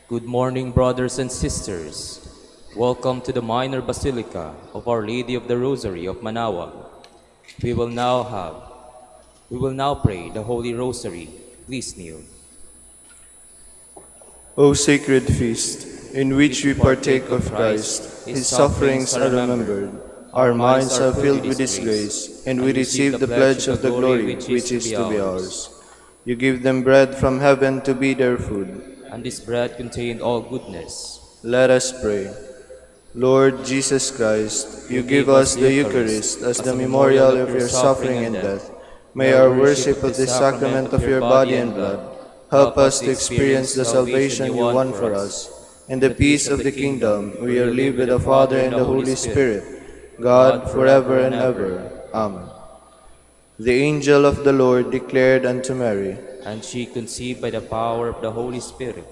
Good morning, brothers and sisters. Welcome to the Minor Basilica of Our Lady of the Rosary of Manaoag. We will now pray the Holy Rosary. Please kneel. O sacred feast, in which we partake of Christ, his sufferings are remembered, our minds are filled with his grace, and we receive the pledge of the glory which is to be ours. You give them bread from heaven to be their food. And this bread contained all goodness. Let us pray. Lord Jesus Christ, you give us the Eucharist as the memorial of your suffering and death. May our worship of the sacrament of your body and blood help us to experience the salvation you won for us, and the peace of the kingdom where you live with the Father and the Holy Spirit, God forever and ever. Amen. The angel of the Lord declared unto Mary, And she conceived by the power of the Holy Spirit.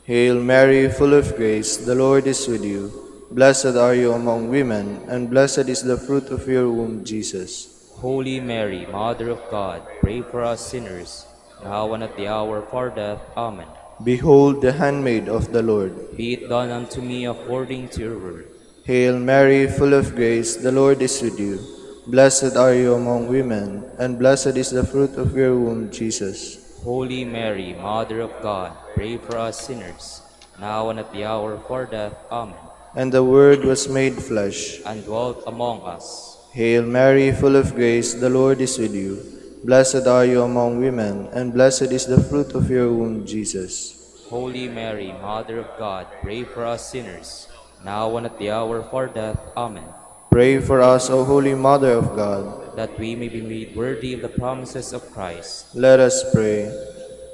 Hail Mary, full of grace, the Lord is with you. Blessed are you among women, and blessed is the fruit of your womb, Jesus. Holy Mary, Mother of God, pray for us sinners, now and at the hour of our death. Amen. Behold the handmaid of the Lord. Be it done unto me according to your word. Hail Mary, full of grace, the Lord is with you. Blessed are you among women, and blessed is the fruit of your womb, Jesus. Holy Mary, Mother of God, pray for us sinners, now and at the hour of our death. Amen. And the Word was made flesh, and dwelt among us. Hail Mary, full of grace, the Lord is with you. Blessed are you among women, and blessed is the fruit of your womb, Jesus. Holy Mary, Mother of God, pray for us sinners, now and at the hour of our death. Amen. Pray for us, O Holy Mother of God, that we may be made worthy of the promises of Christ. Let us pray.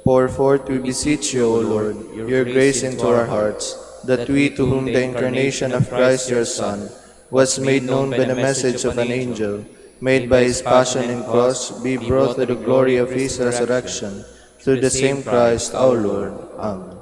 Pour forth, we beseech you, O Lord, your grace into our hearts, that we, to whom the incarnation of Christ your Son was made known by the message of an angel, made by his passion and cross, be brought to the glory of his resurrection, through the same Christ our Lord. Amen.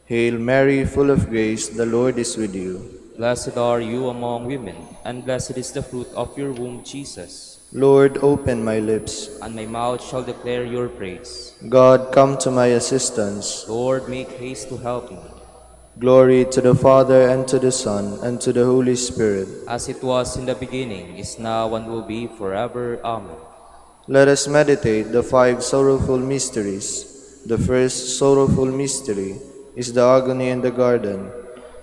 Hail Mary, full of grace, the Lord is with you. Blessed are you among women, and blessed is the fruit of your womb, Jesus. Lord, open my lips, and my mouth shall declare your praise. God, come to my assistance. Lord, make haste to help me. Glory to the Father, and to the Son, and to the Holy Spirit. As it was in the beginning, is now, and will be forever. Amen. Let us meditate the 5 sorrowful mysteries. The first sorrowful mystery is the agony in the garden.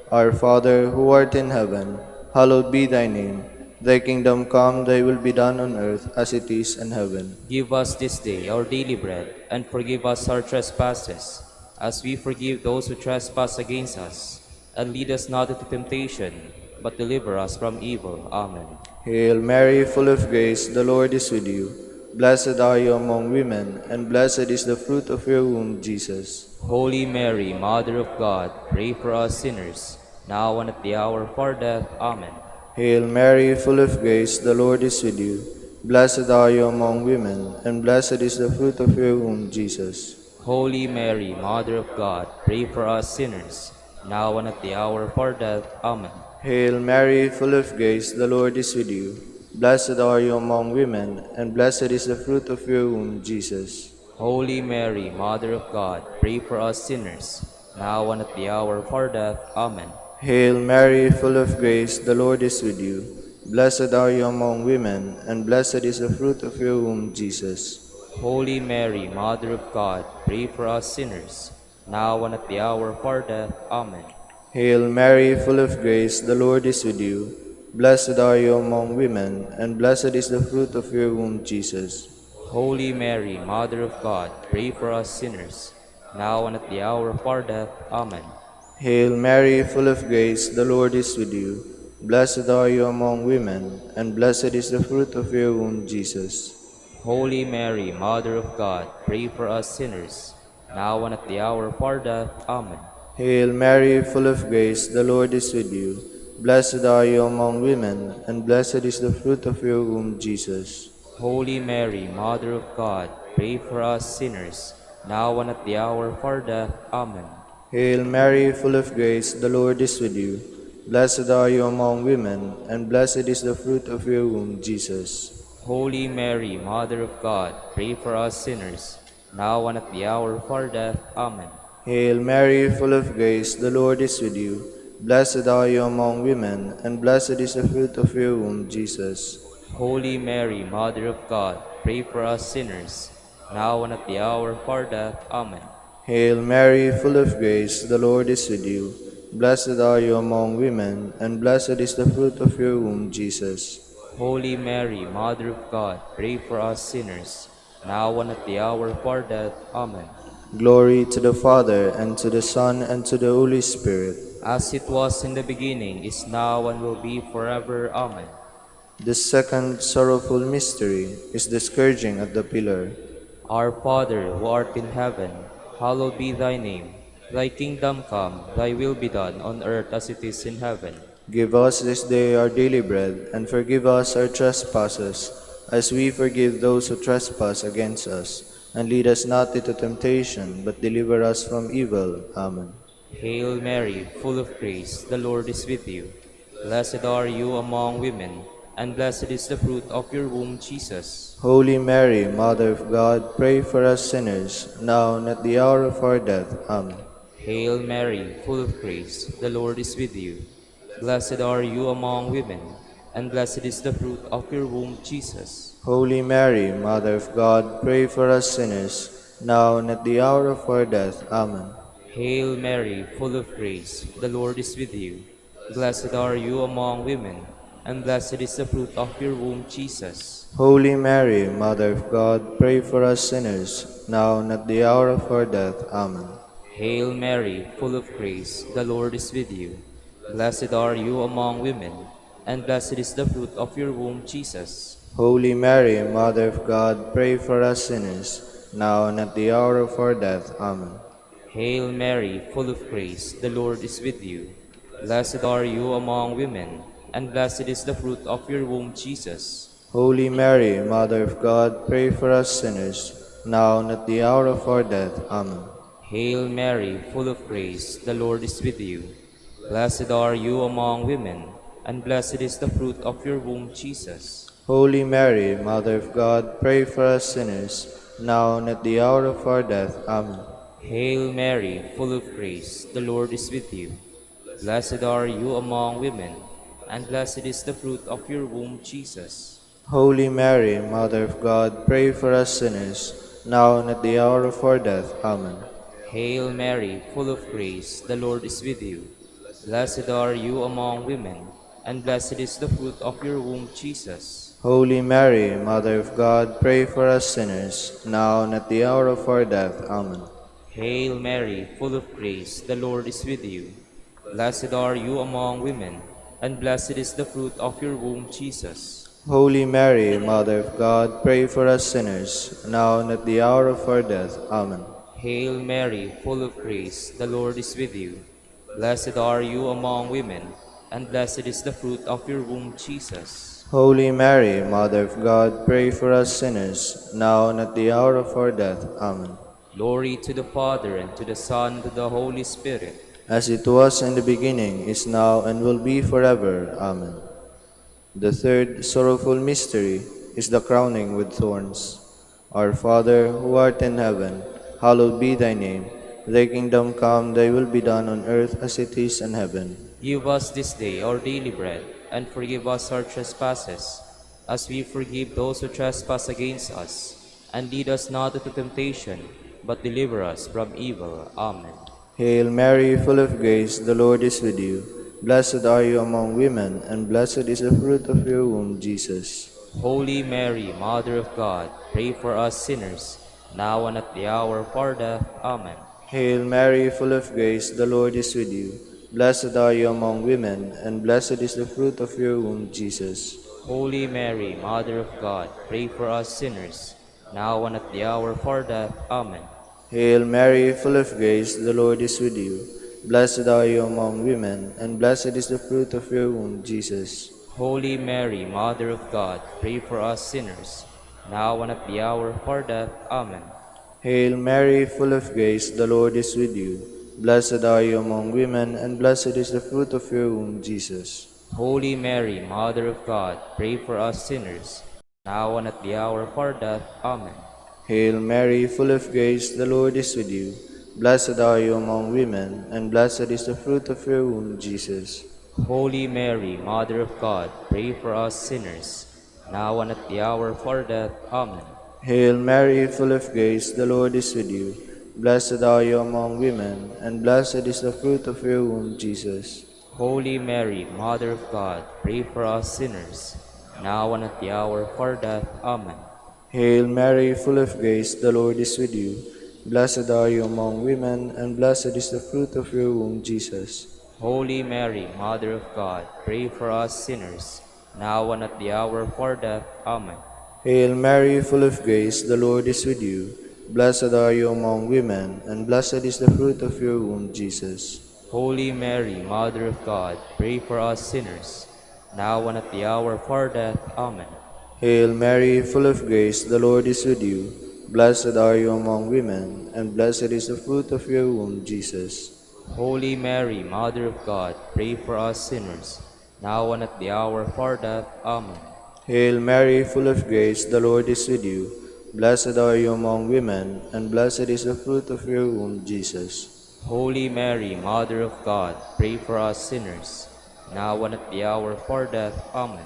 Our Father, who art in heaven, hallowed be thy name. Thy kingdom come, thy will be done on earth as it is in heaven. Give us this day our daily bread, and forgive us our trespasses, as we forgive those who trespass against us. And lead us not into temptation, but deliver us from evil. Amen. Hail Mary, full of grace, the Lord is with you. Blessed are you among women, and blessed is the fruit of your womb, Jesus. Holy Mary, Mother of God, pray for us sinners, now and at the hour of our death. Amen. Hail Mary, full of grace, the Lord is with you. Blessed are you among women, and blessed is the fruit of your womb, Jesus. Holy Mary, Mother of God, pray for us sinners, now and at the hour of our death. Amen. Hail Mary, full of grace, the Lord is with you. Blessed are you among women, and blessed is the fruit of your womb, Jesus. Holy Mary, Mother of God, pray for us sinners, now and at the hour of our death. Amen. Hail Mary, full of grace, the Lord is with you. Blessed are you among women, and blessed is the fruit of your womb, Jesus. Holy Mary, Mother of God, pray for us sinners, now and at the hour of our death. Amen. Hail Mary, full of grace, the Lord is with you. Blessed are you among women, and blessed is the fruit of your womb, Jesus. Holy Mary, Mother of God, pray for us sinners, now and at the hour of our death. Amen. Hail Mary, full of grace, the Lord is with you. Blessed are you among women, and blessed is the fruit of your womb, Jesus. Holy Mary, Mother of God, pray for us sinners, now and at the hour of our death. Amen. Hail Mary, full of grace, the Lord is with you. Blessed are you among women, and blessed is the fruit of your womb, Jesus. Holy Mary, Mother of God, pray for us sinners, now and at the hour of our death. Amen. Hail Mary, full of grace, the Lord is with you. Blessed are you among women, and blessed is the fruit of your womb, Jesus. Holy Mary, Mother of God, pray for us sinners, now and at the hour of our death. Amen. Hail Mary, full of grace, the Lord is with you. Blessed are you among women, and blessed is the fruit of your womb, Jesus. Holy Mary, Mother of God, pray for us sinners, now and at the hour of our death. Amen. Hail Mary, full of grace, the Lord is with you. Blessed are you among women, and blessed is the fruit of your womb, Jesus. Holy Mary, Mother of God, pray for us sinners, now and at the hour of our death. Amen. Glory to the Father, and to the Son, and to the Holy Spirit. As it was in the beginning, is now, and will be forever. Amen. The second sorrowful mystery is the scourging at the pillar. Our Father, who art in heaven, hallowed be thy name. Thy kingdom come, thy will be done on earth as it is in heaven. Give us this day our daily bread, and forgive us our trespasses, as we forgive those who trespass against us. And lead us not into temptation, but deliver us from evil. Amen. Hail Mary, full of grace, the Lord is with you. Blessed are you among women, and blessed is the fruit of your womb, Jesus. Holy Mary, Mother of God, pray for us sinners, now and at the hour of our death. Amen. Hail Mary, full of grace, the Lord is with you. Blessed are you among women, and blessed is the fruit of your womb, Jesus. Holy Mary, Mother of God, pray for us sinners, now and at the hour of our death. Amen. Hail Mary, full of grace, the Lord is with you. Blessed are you among women, and blessed is the fruit of your womb, Jesus. Holy Mary, Mother of God, pray for us sinners, now and at the hour of our death. Amen. Hail Mary, full of grace, the Lord is with you. Blessed are you among women, and blessed is the fruit of your womb, Jesus. Holy Mary, Mother of God, pray for us sinners, now and at the hour of our death. Amen. Hail Mary, full of grace, the Lord is with you. Blessed are you among women, and blessed is the fruit of your womb, Jesus. Holy Mary, Mother of God, pray for us sinners, now and at the hour of our death. Amen. Hail Mary, full of grace, the Lord is with you. Blessed are you among women, and blessed is the fruit of your womb, Jesus. Holy Mary, Mother of God, pray for us sinners, now and at the hour of our death. Amen. Hail Mary, full of grace, the Lord is with you. Blessed are you among women, and blessed is the fruit of your womb, Jesus. Holy Mary, Mother of God, pray for us sinners, now and at the hour of our death. Amen. Hail Mary, full of grace, the Lord is with you. Blessed are you among women, and blessed is the fruit of your womb, Jesus. Holy Mary, Mother of God, pray for us sinners, now and at the hour of our death. Amen. Hail Mary, full of grace, the Lord is with you. Blessed are you among women, and blessed is the fruit of your womb, Jesus. Holy Mary, Mother of God, pray for us sinners, now and at the hour of our death. Amen. Hail Mary, full of grace, the Lord is with you. Blessed are you among women, and blessed is the fruit of your womb, Jesus. Holy Mary, Mother of God, pray for us sinners, now and at the hour of our death. Amen. Glory to the Father, and to the Son, and to the Holy Spirit. As it was in the beginning, is now, and will be forever. Amen. The third sorrowful mystery is the crowning with thorns. Our Father, who art in heaven, hallowed be thy name. Thy kingdom come, thy will be done on earth as it is in heaven. Give us this day our daily bread, and forgive us our trespasses, as we forgive those who trespass against us. And lead us not into temptation, but deliver us from evil. Amen. Hail Mary, full of grace, the Lord is with you. Blessed are you among women, and blessed is the fruit of your womb, Jesus. Holy Mary, Mother of God, pray for us sinners, now and at the hour of our death. Amen. Hail Mary, full of grace, the Lord is with you. Blessed are you among women, and blessed is the fruit of your womb, Jesus. Holy Mary, Mother of God, pray for us sinners, now and at the hour of our death. Amen. Hail Mary, full of grace, the Lord is with you. Blessed are you among women, and blessed is the fruit of your womb, Jesus. Holy Mary, Mother of God, pray for us sinners, now and at the hour of our death. Amen. Hail Mary, full of grace, the Lord is with you. Blessed are you among women, and blessed is the fruit of your womb, Jesus. Holy Mary, Mother of God, pray for us sinners, now and at the hour of our death. Amen. Hail Mary, full of grace, the Lord is with you. Blessed are you among women, and blessed is the fruit of your womb, Jesus. Holy Mary, Mother of God, pray for us sinners, now and at the hour of our death. Amen. Hail Mary, full of grace, the Lord is with you. Blessed are you among women, and blessed is the fruit of your womb, Jesus. Holy Mary, Mother of God, pray for us sinners, now and at the hour of our death. Amen. Hail Mary, full of grace, the Lord is with you. Blessed are you among women, and blessed is the fruit of your womb, Jesus. Holy Mary, Mother of God, pray for us sinners, now and at the hour of our death. Amen. Hail Mary, full of grace, the Lord is with you. Blessed are you among women, and blessed is the fruit of your womb, Jesus. Holy Mary, Mother of God, pray for us sinners, now and at the hour of our death. Amen. Hail Mary, full of grace, the Lord is with you. Blessed are you among women, and blessed is the fruit of your womb, Jesus. Holy Mary, Mother of God, pray for us sinners, now and at the hour of our death. Amen. Hail Mary, full of grace, the Lord is with you. Blessed are you among women, and blessed is the fruit of your womb, Jesus. Holy Mary, Mother of God, pray for us sinners, now and at the hour of our death. Amen.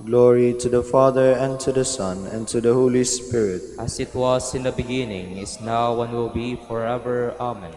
Glory to the Father, and to the Son, and to the Holy Spirit. As it was in the beginning, is now, and will be forever. Amen.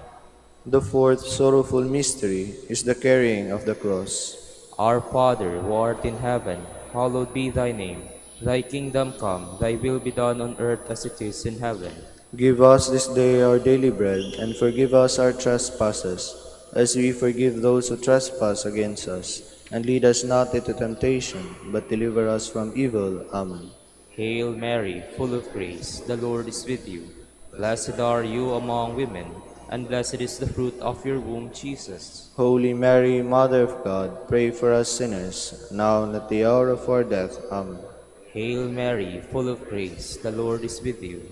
The fourth sorrowful mystery is the carrying of the cross. Our Father, who art in heaven, hallowed be thy name. Thy kingdom come, thy will be done on earth as it is in heaven. Give us this day our daily bread, and forgive us our trespasses, as we forgive those who trespass against us. And lead us not into temptation, but deliver us from evil. Amen. Hail Mary, full of grace, the Lord is with you. Blessed are you among women, and blessed is the fruit of your womb, Jesus. Holy Mary, Mother of God, pray for us sinners, now and at the hour of our death. Amen. Hail Mary, full of grace, the Lord is with you.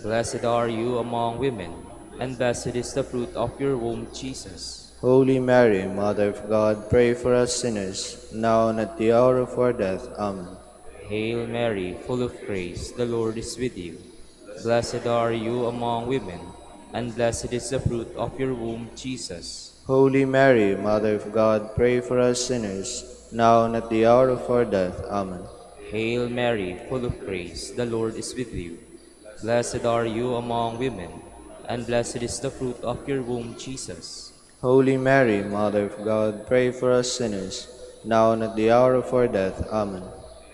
Blessed are you among women, and blessed is the fruit of your womb, Jesus. Holy Mary, Mother of God, pray for us sinners, now and at the hour of our death. Amen. Hail Mary, full of grace, the Lord is with you. Blessed are you among women, and blessed is the fruit of your womb, Jesus. Holy Mary, Mother of God, pray for us sinners, now and at the hour of our death. Amen. Hail Mary, full of grace, the Lord is with you. Blessed are you among women, and blessed is the fruit of your womb, Jesus. Holy Mary, Mother of God, pray for us sinners, now and at the hour of our death. Amen.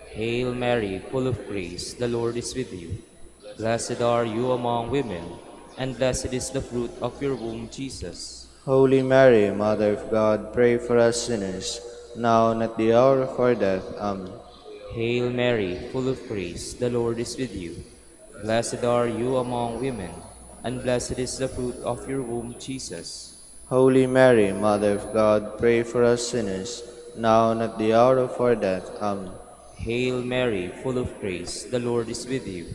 Hail Mary, full of grace, the Lord is with you. Blessed are you among women, and blessed is the fruit of your womb, Jesus. Holy Mary, Mother of God, pray for us sinners, now and at the hour of our death. Amen. Hail Mary, full of grace, the Lord is with you. Blessed are you among women, and blessed is the fruit of your womb, Jesus. Holy Mary, Mother of God, pray for us sinners, now and at the hour of our death. Amen. Hail Mary, full of grace, the Lord is with you.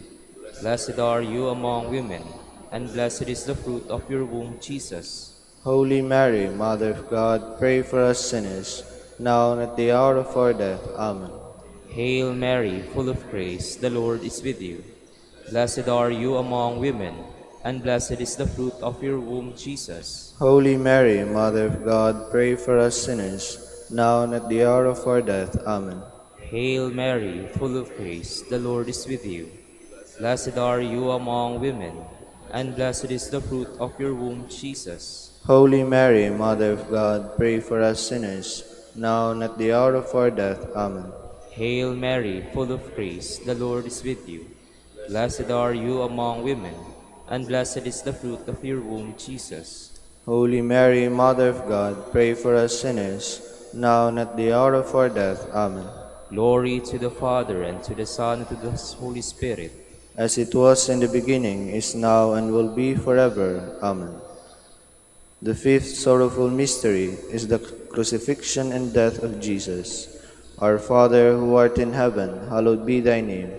Blessed are you among women, and blessed is the fruit of your womb, Jesus. Holy Mary, Mother of God, pray for us sinners, now and at the hour of our death. Amen. Hail Mary, full of grace, the Lord is with you. Blessed are you among women, and blessed is the fruit of your womb, Jesus. Holy Mary, Mother of God, pray for us sinners, now and at the hour of our death. Amen. Hail Mary, full of grace, the Lord is with you. Blessed are you among women, and blessed is the fruit of your womb, Jesus. Holy Mary, Mother of God, pray for us sinners, now and at the hour of our death. Amen. Hail Mary, full of grace, the Lord is with you. Blessed are you among women, and blessed is the fruit of your womb, Jesus. Holy Mary, Mother of God, pray for us sinners, now and at the hour of our death. Amen. Glory to the Father, and to the Son, and to the Holy Spirit. As it was in the beginning, is now, and will be forever. Amen. The fifth sorrowful mystery is the crucifixion and death of Jesus. Our Father, who art in heaven, hallowed be thy name.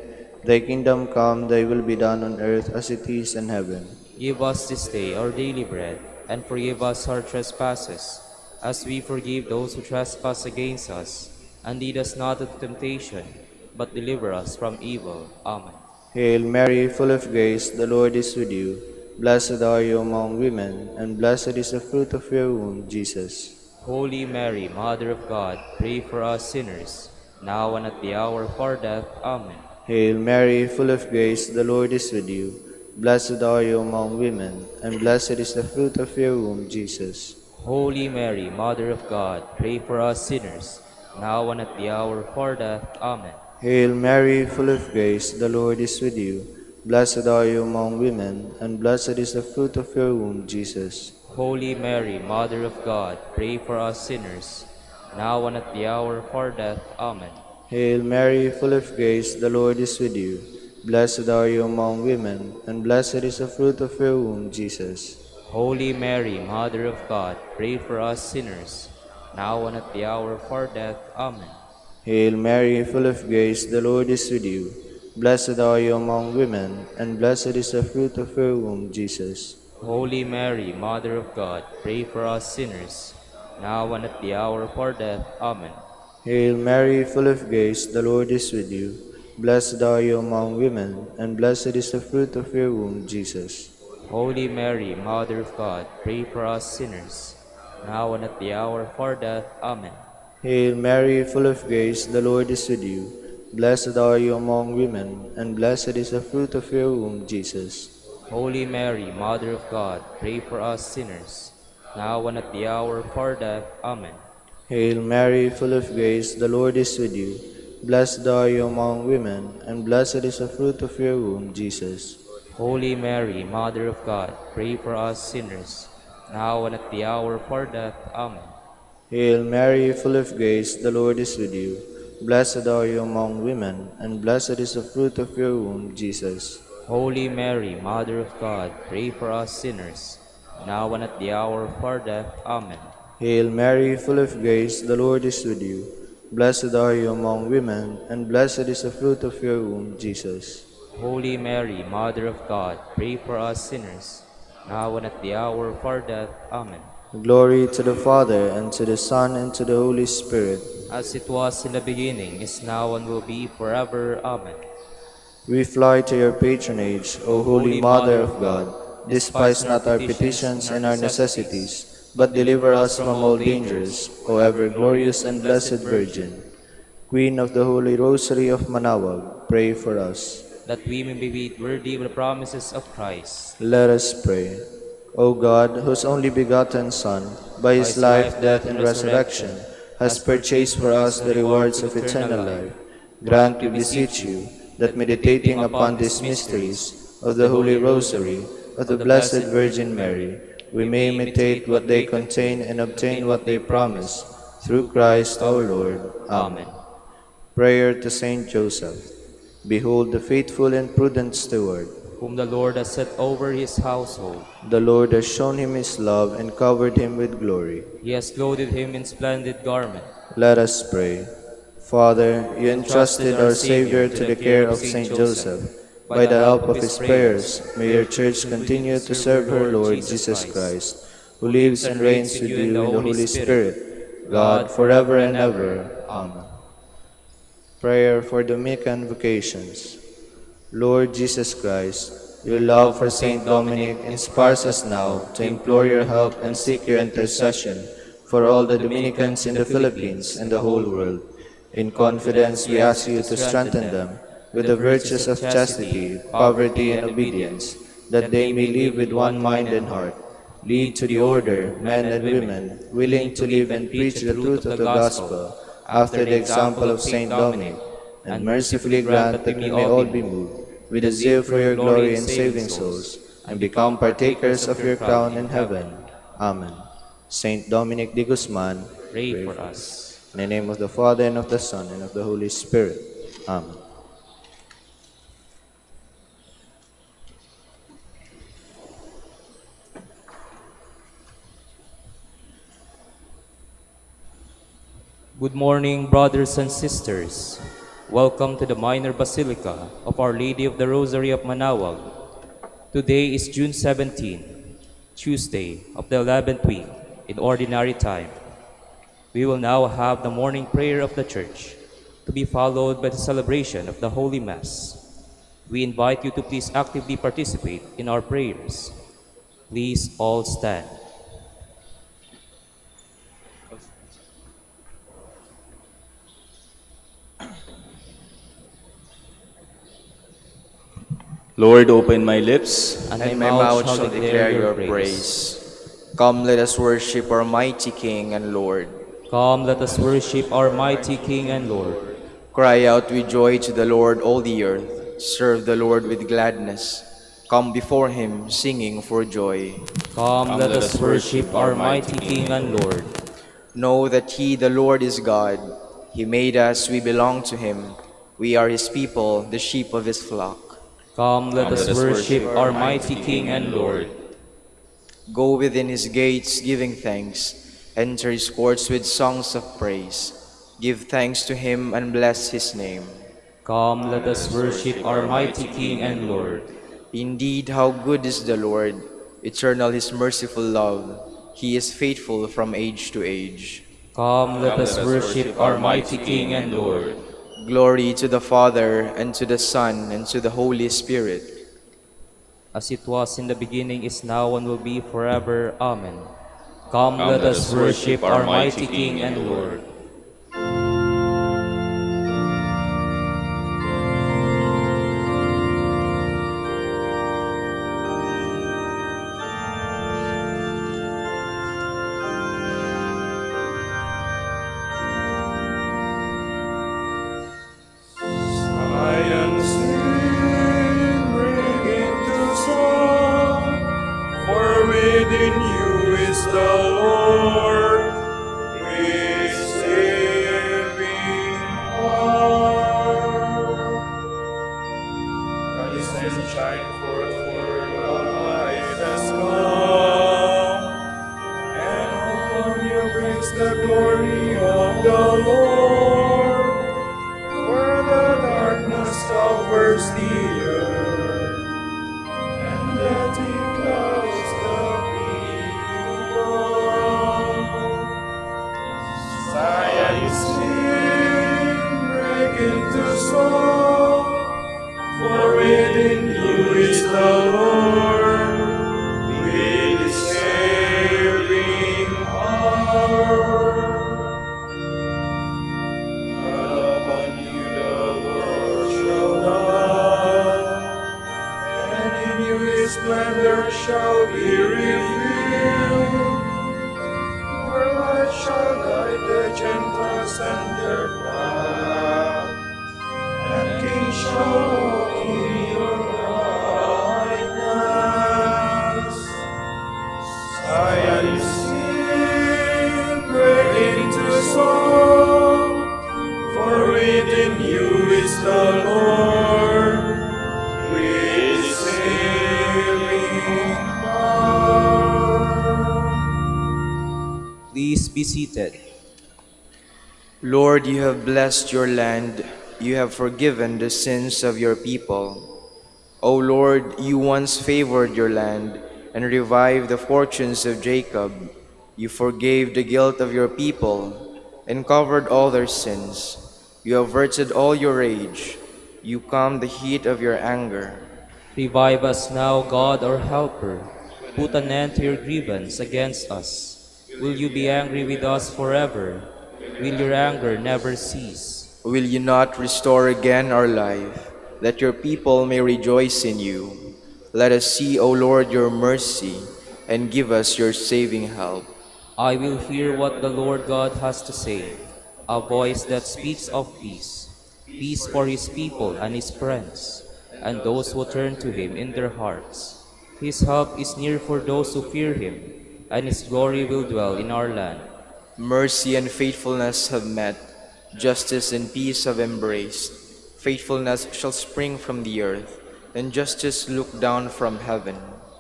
Thy kingdom come, thy will be done on earth as it is in heaven. Give us this day our daily bread, and forgive us our trespasses, as we forgive those who trespass against us. And lead us not into temptation, but deliver us from evil. Amen. Hail Mary, full of grace, the Lord is with you. Blessed are you among women, and blessed is the fruit of your womb, Jesus. Holy Mary, Mother of God, pray for us sinners, now and at the hour of our death. Amen. Hail Mary, full of grace, the Lord is with you. Blessed are you among women, and blessed is the fruit of your womb, Jesus. Holy Mary, Mother of God, pray for us sinners, now and at the hour of our death. Amen. Hail Mary, full of grace, the Lord is with you. Blessed are you among women, and blessed is the fruit of your womb, Jesus. Holy Mary, Mother of God, pray for us sinners, now and at the hour of our death. Amen. Hail Mary, full of grace, the Lord is with you. Blessed are you among women, and blessed is the fruit of your womb, Jesus. Holy Mary, Mother of God, pray for us sinners, now and at the hour of our death. Amen. Hail Mary, full of grace, the Lord is with you. Blessed are you among women, and blessed is the fruit of your womb, Jesus. Holy Mary, Mother of God, pray for us sinners, now and at the hour of our death. Amen. Hail Mary, full of grace, the Lord is with you. Blessed are you among women, and blessed is the fruit of your womb, Jesus. Holy Mary, Mother of God, pray for us sinners, now and at the hour of our death. Amen. Hail Mary, full of grace, the Lord is with you. Blessed are you among women, and blessed is the fruit of your womb, Jesus. Holy Mary, Mother of God, pray for us sinners, now and at the hour of our death. Amen. Hail Mary, full of grace, the Lord is with you. Blessed are you among women, and blessed is the fruit of your womb, Jesus. Holy Mary, Mother of God, pray for us sinners, now and at the hour of our death. Amen. Hail Mary, full of grace, the Lord is with you. Blessed are you among women, and blessed is the fruit of your womb, Jesus. Holy Mary, Mother of God, pray for us sinners, now and at the hour of our death. Amen. Hail Mary, full of grace, the Lord is with you. Blessed are you among women, and blessed is the fruit of your womb, Jesus. Holy Mary, Mother of God, pray for us sinners, now and at the hour of our death. Amen. Glory to the Father, and to the Son, and to the Holy Spirit. As it was in the beginning, is now, and will be forever. Amen. We fly to your patronage, O Holy Mother of God. Despise not our petitions and our necessities, but deliver us from all dangers, O ever-glorious and blessed Virgin. Queen of the Holy Rosary of Manaoag, pray for us. That we may be made worthy of the promises of Christ. Let us pray. O God, whose only begotten Son, by his life, death, and resurrection, has purchased for us the rewards of eternal life, grant, we beseech you, that meditating upon these mysteries of the Holy Rosary of the Blessed Virgin Mary, we may imitate what they contain and obtain what they promise, through Christ our Lord. Amen. Prayer to Saint Joseph. Behold the faithful and prudent steward, whom the Lord has set over his household. The Lord has shown him his love and covered him with glory. He has clothed him in splendid garment. Let us pray. Father, you entrusted our Savior to the care of Saint Joseph. By the help of his prayers, may your Church continue to serve her Lord Jesus Christ, who lives and reigns with you in the Holy Spirit, God, forever and ever. Amen. Prayer for Dominican vocations. Lord Jesus Christ, your love for Saint Dominic inspires us now to implore your help and seek your intercession for all the Dominicans in the Philippines and the whole world. In confidence, we ask you to strengthen them with the virtues of chastity, poverty, and obedience, that they may live with one mind and heart. Lead to the order, men and women, willing to live and preach the truth of the gospel, after the example of Saint Dominic, and mercifully grant that we may all be moved with a zeal for your glory in saving souls, and become partakers of your crown in heaven. Amen. Saint Dominic de Guzman, Pray for us. in the name of the Father, and of the Son, and of the Holy Spirit. Amen. Good morning, brothers and sisters. Welcome to the Minor Basilica of Our Lady of the Rosary of Manaoag. Today is June 17, Tuesday of the 11th week in Ordinary Time. We will now have the morning prayer of the Church, to be followed by the celebration of the Holy Mass. We invite you to please actively participate in our prayers Please all stand. Lord, open my lips. And And my my mouth mouth shall shall declare declare your your praise. praise. Come, let us worship our mighty King and Lord. Come, let us worship our mighty King and Lord. Cry out with joy to the Lord, all the earth. Serve the Lord with gladness. Come before him, singing for joy. Come, Come, let let us us worship worship our our mighty mighty King King and and Lord. Know that he, the Lord, is God. He made us, we belong to him. We are his people, the sheep of his flock. Come, let Come, us let us worship worship our our mighty mighty King King and and Lord. Lord. Go within his gates, giving thanks. Enter his courts with songs of praise. Give thanks to him and bless his name. Come, let Let us us worship worship our our mighty mighty King King and and Lord. Lord. Indeed, how good is the Lord! Eternal his merciful love. He is faithful from age to age. Come, let Come, let us us worship worship our our mighty mighty King King and and Lord. Lord. Glory to the Father, and to the Son, and to the Holy Spirit. As it was in the beginning, is now, and will be forever. Amen. Come, Come, let let us us worship worship our our mighty mighty King King and and Lord. Lord. I am sing, bring into song, for within you is the Lord, His saving power. Rise and shine forth, for the light has come, and upon you brings the glory of the Lord. For the darkness covers the earth, and the thick clouds the people. Zion sing, break into song, for within you is the Lord, with his saving power. And upon you the Lord shall come, and in you his splendor shall be revealed. Your light shall guide the Gentiles and their path, and kings shall walk in your brightness. Zion sing, break into song, for within you is the Lord, with his saving power. Please be seated. Lord, you have blessed your land. You have forgiven the sins of your people. O Lord, you once favored your land and revived the fortunes of Jacob. You forgave the guilt of your people and covered all their sins. You averted all your rage. You calmed the heat of your anger. Revive us now, God our helper. Put an end to your grievance against us. Will you be angry with us forever? Will your anger never cease? Will you not restore again our life, that your people may rejoice in you? Let us see, O Lord, your mercy, and give us your saving help. I will hear what the Lord God has to say, a voice that speaks of peace, peace for his people and his friends, and those who turn to him in their hearts. His help is near for those who fear him, and his glory will dwell in our land. Mercy and faithfulness have met, justice and peace have embraced. Faithfulness shall spring from the earth, and justice look down from heaven.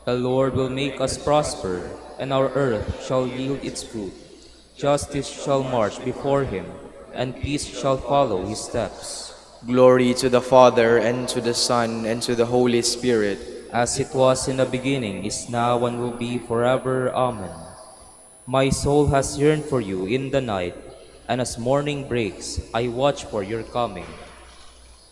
The Lord will make us prosper, and our earth shall yield its fruit. Justice shall march before him, and peace shall follow his steps. Glory to the Father, and to the Son, and to the Holy Spirit. As it was in the beginning, is now, and will be forever. Amen. My soul has yearned for you in the night, and as morning breaks, I watch for your coming.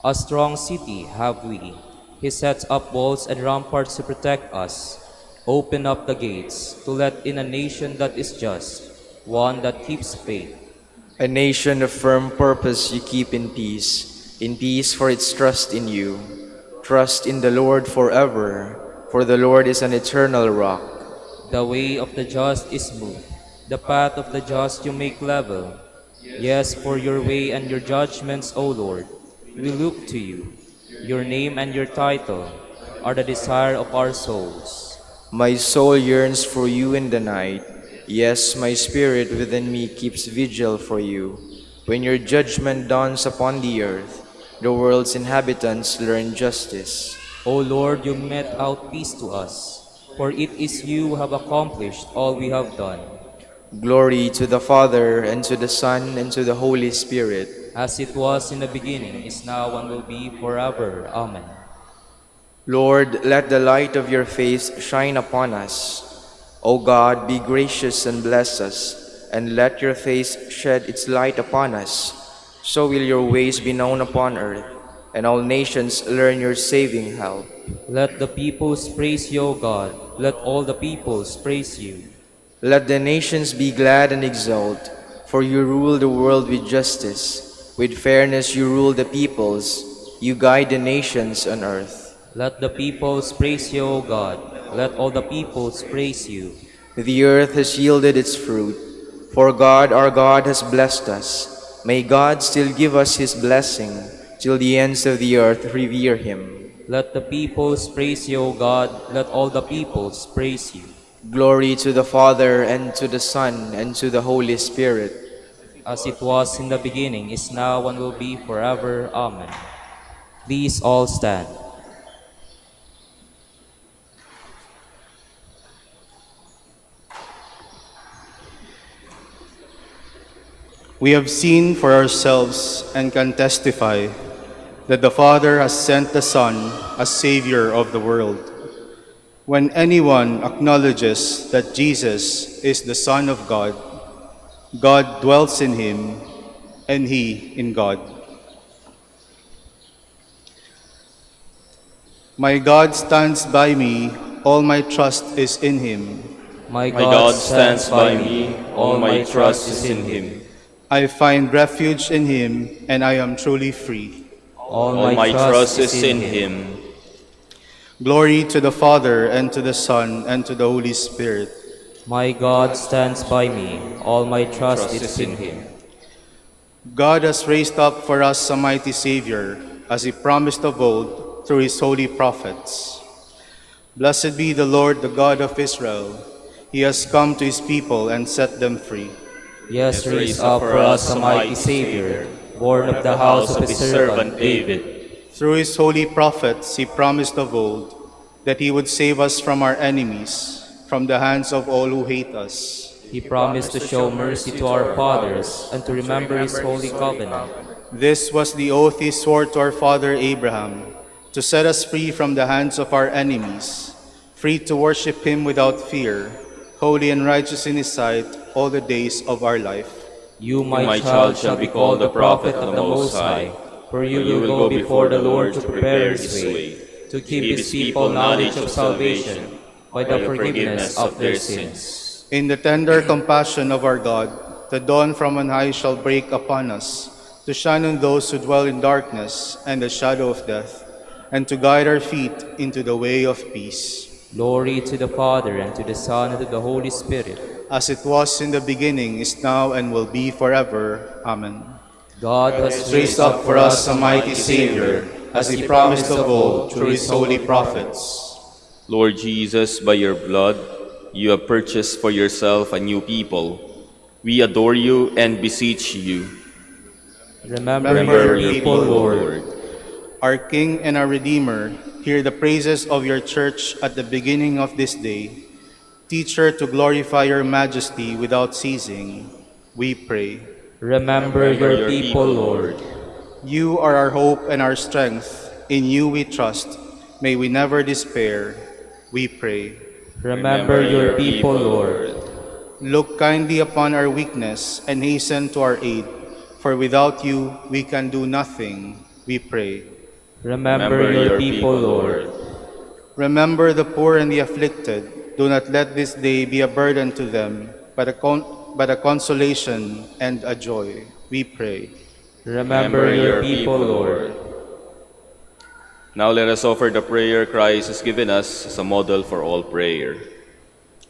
A strong city have we. He sets up walls and ramparts to protect us. Open up the gates to let in a nation that is just, one that keeps faith. A nation of firm purpose you keep in peace for its trust in you. Trust in the Lord forever, for the Lord is an eternal rock. The way of the just is smooth, the path of the just you make level. Yes, for your way and your judgments, O Lord, we look to you. Your name and your title are the desire of our souls. My soul yearns for you in the night. Yes, my spirit within me keeps vigil for you. When your judgment dawns upon the earth, the world's inhabitants learn justice. O Lord, you met out peace to us, for it is you who have accomplished all we have done. Glory to the Father, and to the Son, and to the Holy Spirit. As it was in the beginning, is now, and will be forever. Amen. Lord, let the light of your face shine upon us. O God, be gracious and bless us, and let your face shed its light upon us. So will your ways be known upon earth, and all nations learn your saving help. Let the peoples praise you, O God. Let all the peoples praise you. Let the nations be glad and exult, for you rule the world with justice. With fairness you rule the peoples, you guide the nations on earth. Let the peoples praise you, O God. Let all the peoples praise you. The earth has yielded its fruit, for God our God has blessed us. May God still give us his blessing, till the ends of the earth revere him. Let the peoples praise you, O God. Let all the peoples praise you. Glory to the Father, and to the Son, and to the Holy Spirit. As it was in the beginning, is now, and will be forever. Amen. Please all stand. We have seen for ourselves and can testify that the Father has sent the Son as Savior of the world. When anyone acknowledges that Jesus is the Son of God, God dwells in him, and he in God. My God stands by me, all my trust is in him. My My God stands by me, all my trust is in him. I find refuge in him, and I am truly free. All All my trust is in him. Glory to the Father, and to the Son, and to the Holy Spirit. My God stands by me. All my trust is in him. God has raised up for us a mighty Savior, as he promised of old through his holy prophets. Blessed be the Lord, the God of Israel. He has come to his people and set them free. Yes, raise up for us a mighty Savior, born of the house of his servant David. Through his holy prophets he promised of old that he would save us from our enemies, from the hands of all who hate us. He promised to show mercy to our fathers and to remember his holy covenant. This was the oath he swore to our father Abraham, to set us free from the hands of our enemies, free to worship him without fear, holy and righteous in his sight all the days of our life. You, my child, shall be called the prophet of the Most High, for you will go before the Lord to prepare his way, to give his people knowledge of salvation by the forgiveness of their sins. In the tender compassion of our God, the dawn from on high shall break upon us, to shine on those who dwell in darkness and the shadow of death, and to guide our feet into the way of peace. Glory to the Father, and to the Son, and to the Holy Spirit. As it was in the beginning, is now, and will be forever. Amen. God has Raised up for us a mighty Savior, as he promised of old through his holy prophets. Lord Jesus, by your blood, you have purchased for yourself a new people. We adore you and beseech you. Remember Remember your your people, people, Lord. Our King and our Redeemer, hear the praises of your church at the beginning of this day. Teach her to glorify your majesty without ceasing, we pray. Remember your people, Lord. You are our hope and our strength. In you we trust. May we never despair, we pray. Remember your people, Lord. Look kindly upon our weakness and hasten to our aid, for without you we can do nothing, we pray. Remember your people, Lord. Remember the poor and the afflicted. Do not let this day be a burden to them, but a consolation and a joy, we pray. Remember your people, Lord. Now let us offer the prayer Christ has given us as a model for all prayer.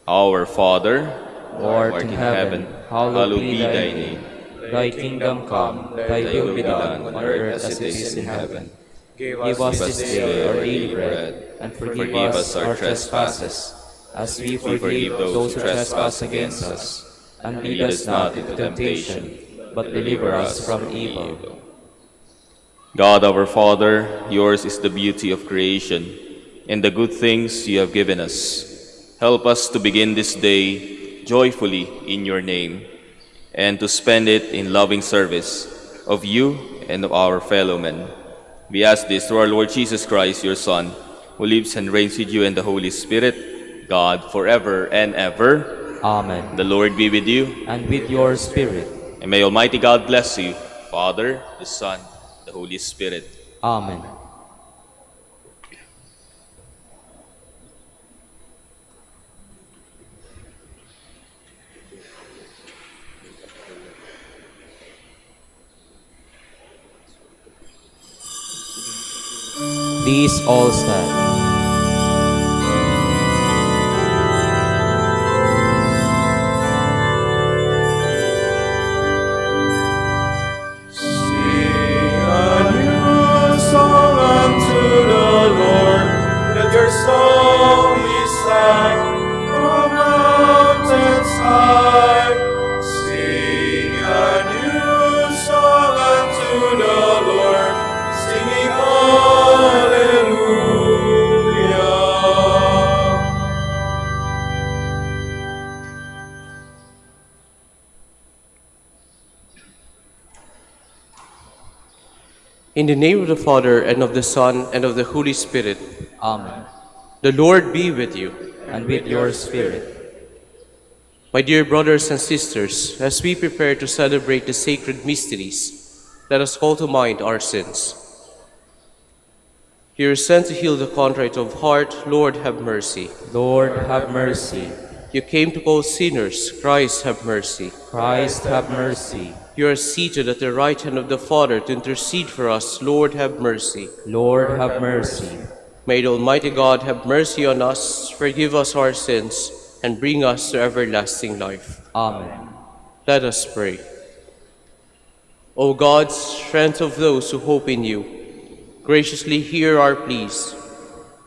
Our Father, Who art in heaven, hallowed be thy name. Thy kingdom come, thy will be done on earth as it is in heaven. Give us this day our daily bread, and forgive us our trespasses, as we forgive those who trespass against us. And lead us not into temptation, but deliver us from evil. God our Father, yours is the beauty of creation, and the good things you have given us. Help us to begin this day joyfully in your name, and to spend it in loving service of you and of our fellow men. We ask this through our Lord Jesus Christ, your Son, who lives and reigns with you and the Holy Spirit, God, forever and ever. Amen. The Lord be with you, And with your spirit. and may Almighty God bless you, Father, the Son, the Holy Spirit. Amen. Please all stand. Sing a new song unto the Lord. Let your song be sung from mountains high. Sing a new song unto the Lord, singing Hallelujah. In the name of the Father, and of the Son, and of the Holy Spirit. Amen. The Lord be with you. And with your spirit. My dear brothers and sisters, as we prepare to celebrate the sacred mysteries, let us call to mind our sins. You are sent to heal the contrite of heart. Lord, have mercy. Lord, have mercy. You came to call sinners. Christ, have mercy. Christ, have mercy. You are seated at the right hand of the Father to intercede for us. Lord, have mercy. Lord, have mercy. May the Almighty God have mercy on us, forgive us our sins, and bring us to everlasting life. Amen. Let us pray. O God, strength of those who hope in you, graciously hear our pleas.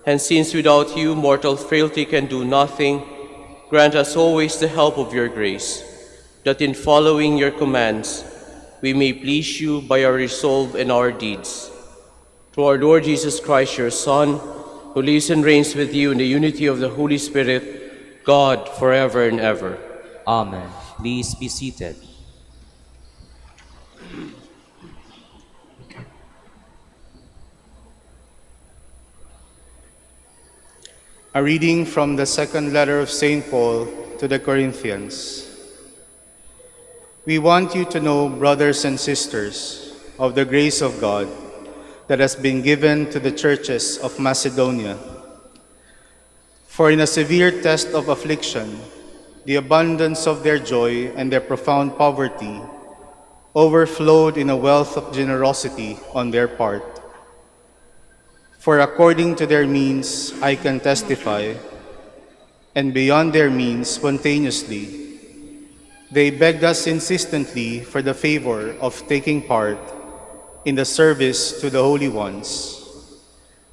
And since without you mortal frailty can do nothing, grant us always the help of your grace, that in following your commands we may please you by our resolve and our deeds. Through our Lord Jesus Christ, your Son, who lives and reigns with you in the unity of the Holy Spirit, God, forever and ever. Amen. Please be seated. A reading from the second letter of St. Paul to the Corinthians. We want you to know, brothers and sisters, of the grace of God that has been given to the churches of Macedonia. For in a severe test of affliction, the abundance of their joy and their profound poverty overflowed in a wealth of generosity on their part. For according to their means, I can testify, and beyond their means, spontaneously, they begged us insistently for the favor of taking part in the service to the holy ones.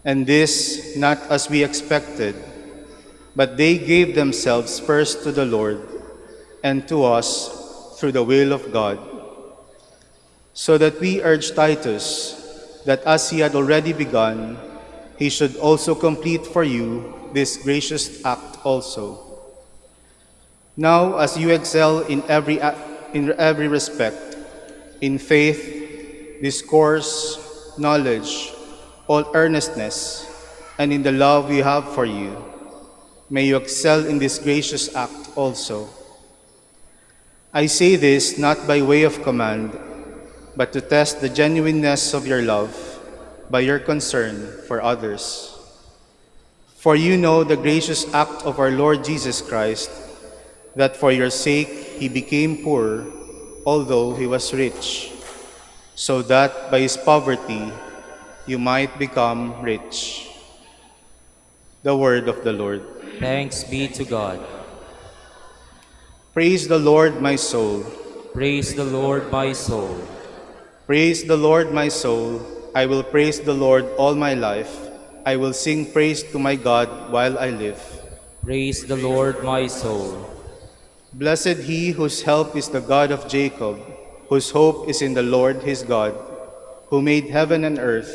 And this not as we expected, but they gave themselves first to the Lord and to us through the will of God. So that we urge Titus that as he had already begun, he should also complete for you this gracious act also. Now, as you excel in every respect, in faith, discourse, knowledge, all earnestness, and in the love we have for you, may you excel in this gracious act also. I say this not by way of command, but to test the genuineness of your love by your concern for others. For you know the gracious act of our Lord Jesus Christ, that for your sake he became poor, although he was rich, so that by his poverty you might become rich. The word of the Lord. Thanks be to God. Praise the Lord, my soul. Praise the Lord, my soul. Praise the Lord, my soul. I will praise the Lord all my life. I will sing praise to my God while I live. Praise the Lord, my soul. Blessed he whose help is the God of Jacob, whose hope is in the Lord his God, who made heaven and earth,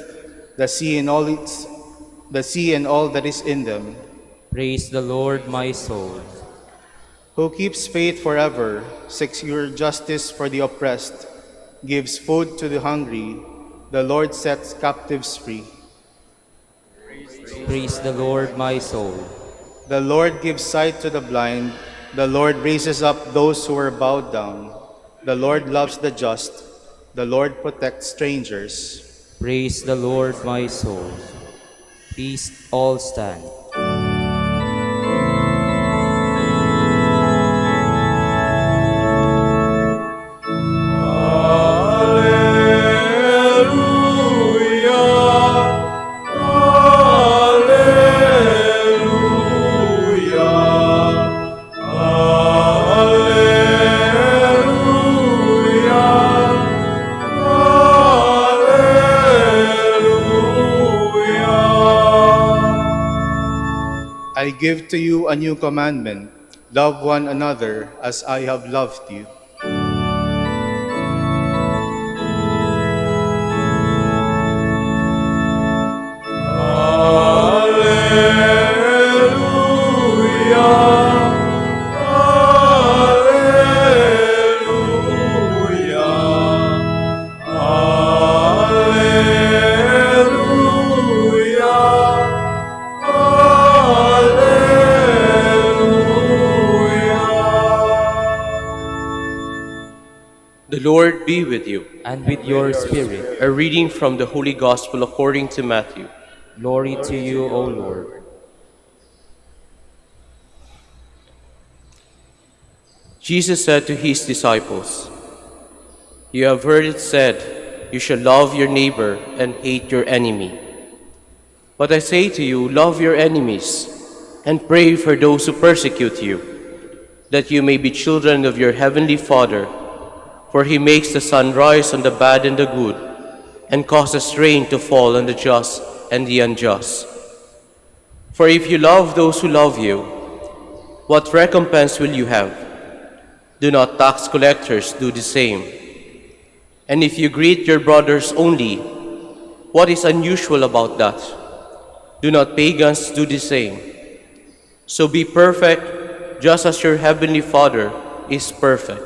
the sea and all that is in them, Praise the Lord, my soul. who keeps faith forever, secures justice for the oppressed, gives food to the hungry. The Lord sets captives free. Praise the Lord, my soul. The Lord gives sight to the blind. The Lord raises up those who are bowed down. The Lord loves the just. The Lord protects strangers. Praise the Lord, my soul. Please all stand. I give to you a new commandment. Love one another as I have loved you. The Lord be with you. And with your spirit. A reading from the Holy Gospel according to Matthew. Glory to you, O Lord. Jesus said to his disciples, "You have heard it said, you shall love your neighbor and hate your enemy. But I say to you, love your enemies and pray for those who persecute you, that you may be children of your heavenly Father. For he makes the sun rise on the bad and the good, and causes rain to fall on the just and the unjust. For if you love those who love you, what recompense will you have? Do not tax collectors do the same? And if you greet your brothers only, what is unusual about that? Do not pagans do the same? So be perfect, just as your heavenly Father is perfect."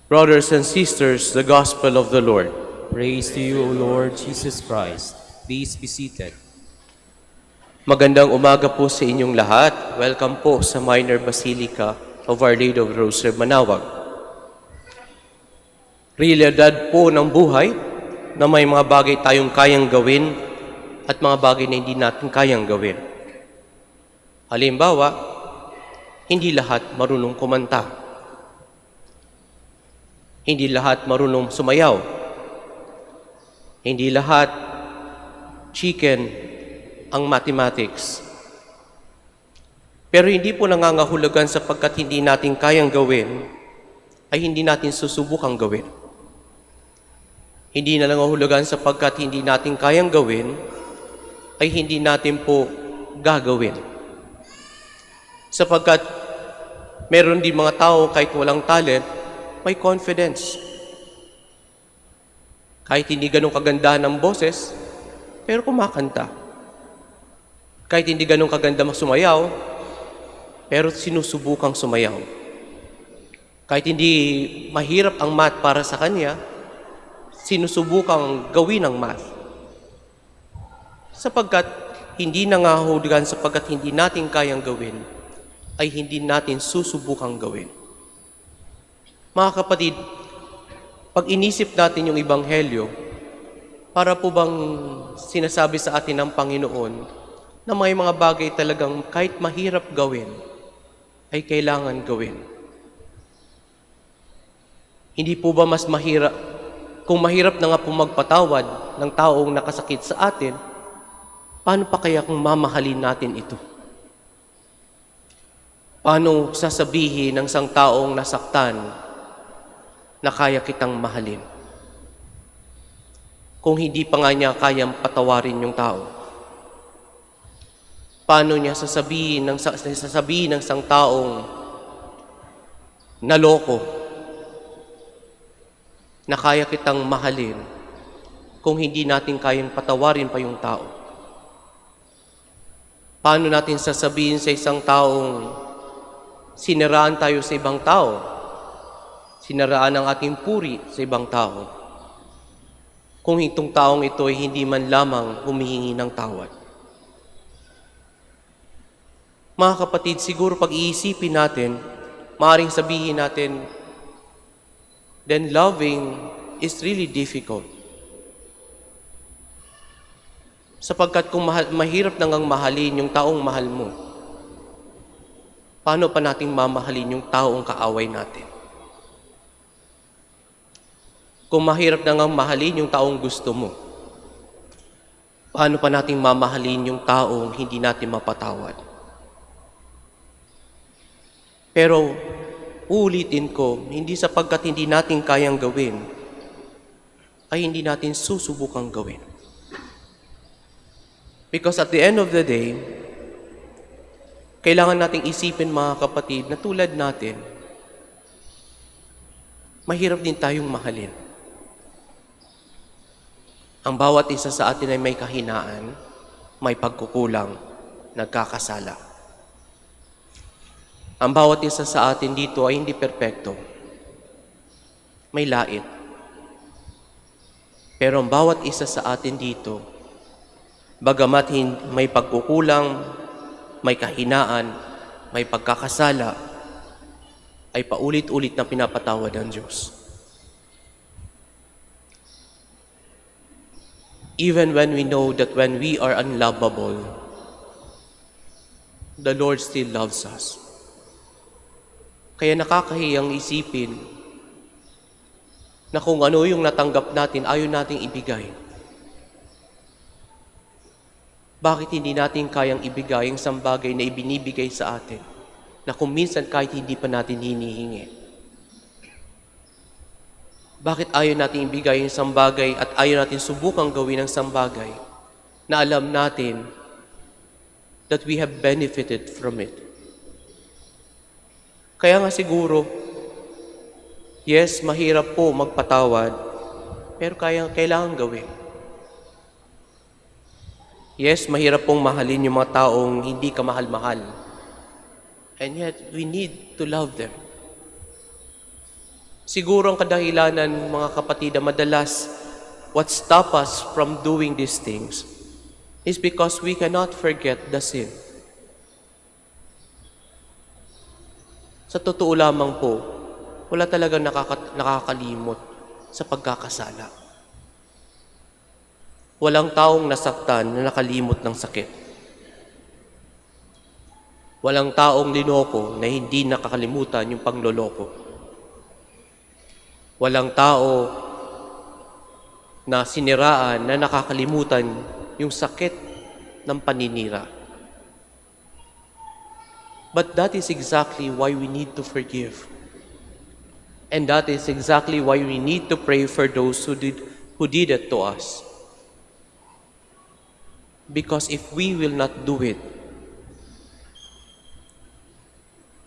Brothers and sisters, the Gospel of the Lord. Praise to you, O Lord Jesus Christ. Please be seated. Magandang umaga po sa inyong lahat. Welcome po sa Minor Basilica of Our Lady of the Rosary, Manaoag. Realidad po ng buhay na may mga bagay tayong kayang gawin at mga bagay na hindi natin kayang gawin. Halimbawa, hindi lahat marunong kumanta. Hindi lahat marunong sumayaw. Hindi lahat chicken ang mathematics. Pero hindi po nangangahulugan sapagkat hindi natin kayang gawin, ay hindi natin susubukang gawin. Hindi na nangangahulugan sapagkat hindi natin kayang gawin, ay hindi natin po gagawin. Sapagkat meron din mga tao kahit walang talent, may confidence. Kahit hindi ganun kaganda ng boses, pero kumakanta. Kahit hindi ganun kaganda sumayaw, pero sinusubukang sumayaw. Kahit hindi mahirap ang math para sa kanya, sinusubukang gawin ang math. Sapagkat hindi nangahulugan sapagkat hindi natin kayang gawin, ay hindi natin susubukang gawin. Mga kapatid, pag inisip natin yung Ebanghelyo, Para po bang sinasabi sa atin ng Panginoon na may mga bagay talagang kahit mahirap gawin, ay kailangan gawin? Hindi po ba mas mahirap, kung mahirap na nga po magpatawad ng taong nakasakit sa atin, paano pa kaya kung mamahalin natin ito? Paano sasabihin ng isang taong nasaktan na kaya kitang mahalin, kung hindi pa nga niya kayang patawarin yung tao? Paano niya sasabihin ng isang taong naloko na kaya kitang mahalin kung hindi natin kayang patawarin pa yung tao? Paano natin sasabihin sa isang taong siniraan tayo sa ibang tao, siniraan ang ating puri sa ibang tao, kung itong taong ito ay hindi man lamang humihingi ng tawad? Mga kapatid, siguro pag-iisipin natin, maaaring sabihin natin, then loving is really difficult. Sapagkat kung mahirap nang mahalin yung taong mahal mo, paano pa nating mamahalin yung taong kaaway natin? Kung mahirap nang mahalin yung taong gusto mo, paano pa nating mamahalin yung taong hindi natin mapatawad? Pero uulitin ko, hindi sapagkat hindi natin kayang gawin, ay hindi natin susubukang gawin. Because at the end of the day, kailangan nating isipin, mga kapatid, na tulad natin, mahirap din tayong mahalin. Ang bawat isa sa atin ay may kahinaan, may pagkukulang, nagkakasala. Ang bawat isa sa atin dito ay hindi perpekto. May lait. Pero ang bawat isa sa atin dito, bagamat may pagkukulang, may kahinaan, may pagkakasala, ay paulit-ulit na pinapatawad ng Diyos. Even when we know that when we are unlovable, the Lord still loves us. Kaya nakakahiyang isipin na kung ano yung natanggap natin, ayaw nating ibigay. Bakit hindi natin kayang ibigay ang isang bagay na ibinibigay sa atin, na kung minsan kahit hindi pa natin hinihingi? Bakit ayaw natin ibigay ang isang bagay at ayaw natin subukang gawin ang isang bagay na alam natin that we have benefited from it? Kaya nga siguro, yes, mahirap po magpatawad, pero kailangan gawin. Yes, mahirap pong mahalin yung mga taong hindi ka mahal-mahal. And yet, we need to love them. Siguro ang kadahilanan, mga kapatid, na madalas what stop us from doing these things is because we cannot forget the sin. Sa totoo lamang po, wala talagang nakakalimot sa pagkakasala. Walang taong nasaktan na nakalimot ng sakit. Walang taong linoko na hindi nakakalimutan yung pangloloko. Walang tao na siniraan na nakakalimutan yung sakit ng paninira. But that is exactly why we need to forgive. And that is exactly why we need to pray for those who did it to us. Because if we will not do it,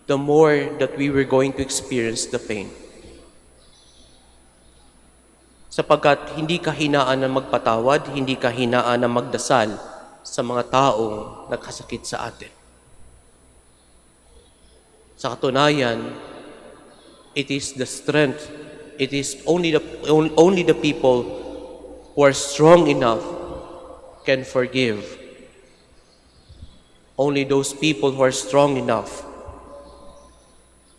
the more that we were going to experience the pain. Sapagkat hindi kahinaan na magpatawad, hindi kahinaan na magdasal sa mga taong nagkasakit sa atin. Sa katunayan, it is the strength, it is only the people who are strong enough can forgive. Only those people who are strong enough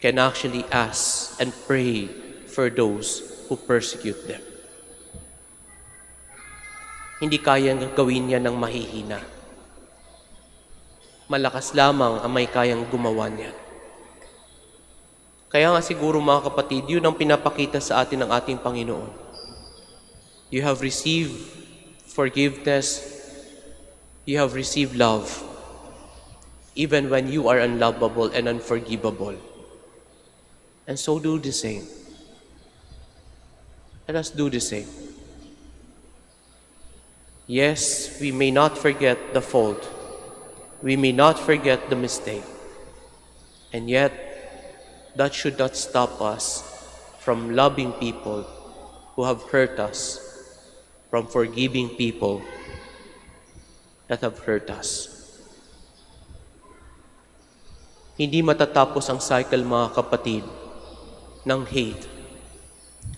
can actually ask and pray for those who persecute them. Hindi kayang gawin yan ng mahihina. Malakas lamang ang may kayang gumawa niyan. Kaya nga siguro mga kapatid, yun ang pinapakita sa atin ng ating Panginoon. You have received forgiveness, you have received love, even when you are unlovable and unforgivable. And so do the same. Let us do the same. Yes, we may not forget the fault. We may not forget the mistake. And yet, that should not stop us from loving people who have hurt us, from forgiving people that have hurt us. Hindi matatapos ang cycle, mga kapatid, ng hate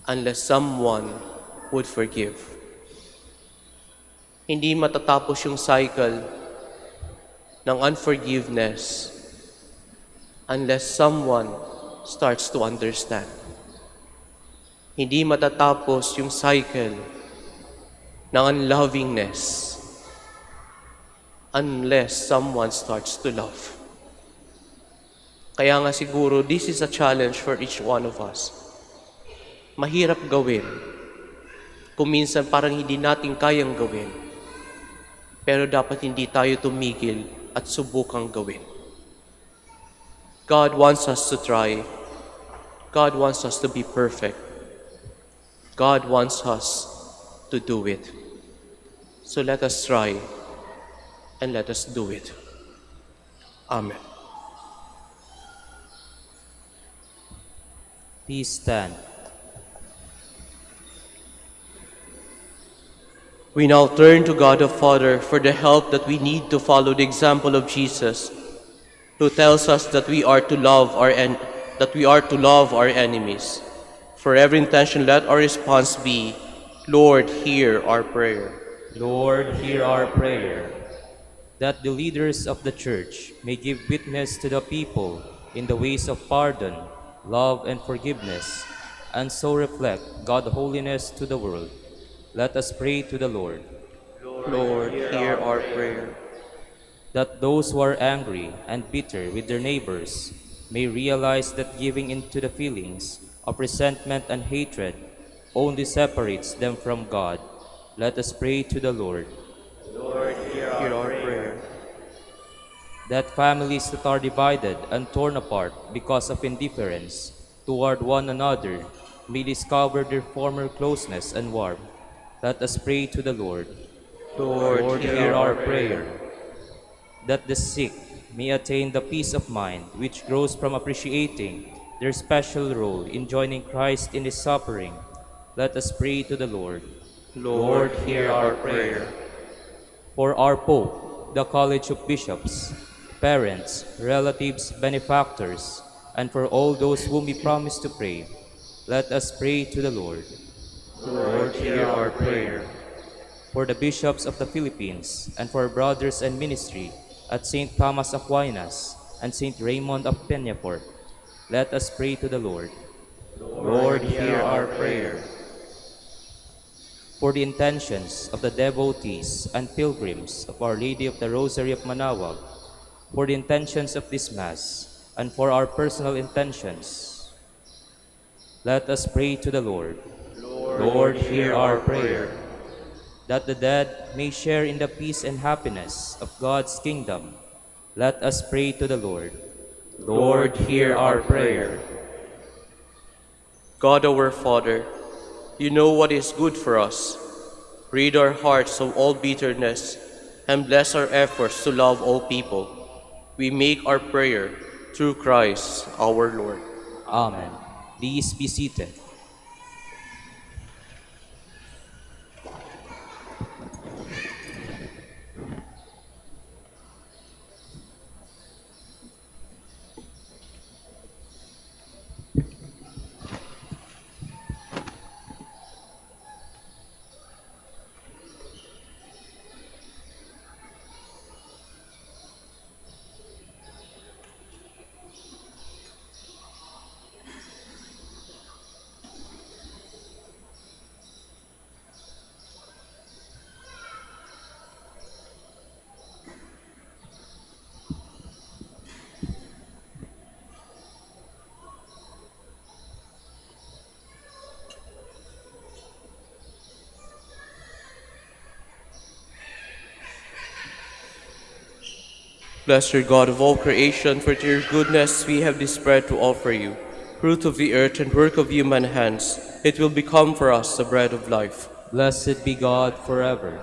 unless someone would forgive. Hindi matatapos yung cycle ng unforgiveness unless someone starts to understand. Hindi matatapos yung cycle ng unlovingness unless someone starts to love. Kaya nga siguro, this is a challenge for each one of us. Mahirap gawin. Kung minsan parang hindi natin kayang gawin. Pero dapat hindi tayo tumigil at subukang gawin. God wants us to try. God wants us to be perfect. God wants us to do it. So let us try and let us do it. Amen. Please stand. We now turn to God the Father for the help that we need to follow the example of Jesus, who tells us that we are to love our enemies. For every intention, let our response be, Lord, hear our prayer. Lord, hear our prayer. That the leaders of the Church may give witness to the people in the ways of pardon, love, and forgiveness, and so reflect God's holiness to the world. Let us pray to the Lord. Lord, hear our prayer. That those who are angry and bitter with their neighbors may realize that giving into the feelings of resentment and hatred only separates them from God. Let us pray to the Lord. Lord, hear our prayer. That families that are divided and torn apart because of indifference toward one another may discover their former closeness and warmth. Let us pray to the Lord. Lord, Hear our prayer. That the sick may attain the peace of mind which grows from appreciating their special role in joining Christ in His suffering. Let us pray to the Lord. Lord, hear our prayer. For our Pope, the College of Bishops, parents, relatives, benefactors, and for all those whom we promise to pray, let us pray to the Lord. Lord, hear our prayer. For the bishops of the Philippines, and for brothers and ministry at St. Thomas Aquinas and St. Raymond of Peñafort, let us pray to the Lord. Lord, hear our prayer. For the intentions of the devotees and pilgrims of Our Lady of the Rosary of Manaoag, for the intentions of this Mass, and for our personal intentions, let us pray to the Lord. Lord, hear our prayer. That the dead may share in the peace and happiness of God's kingdom, let us pray to the Lord. Lord, hear our prayer. God our Father, you know what is good for us. Rid our hearts of all bitterness and bless our efforts to love all people. We make our prayer through Christ our Lord. Amen. Please be seated. Blessed God of all creation, for to your goodness we have this bread to offer you, fruit of the earth and work of human hands. It will become for us the bread of life. Blessed be God forever.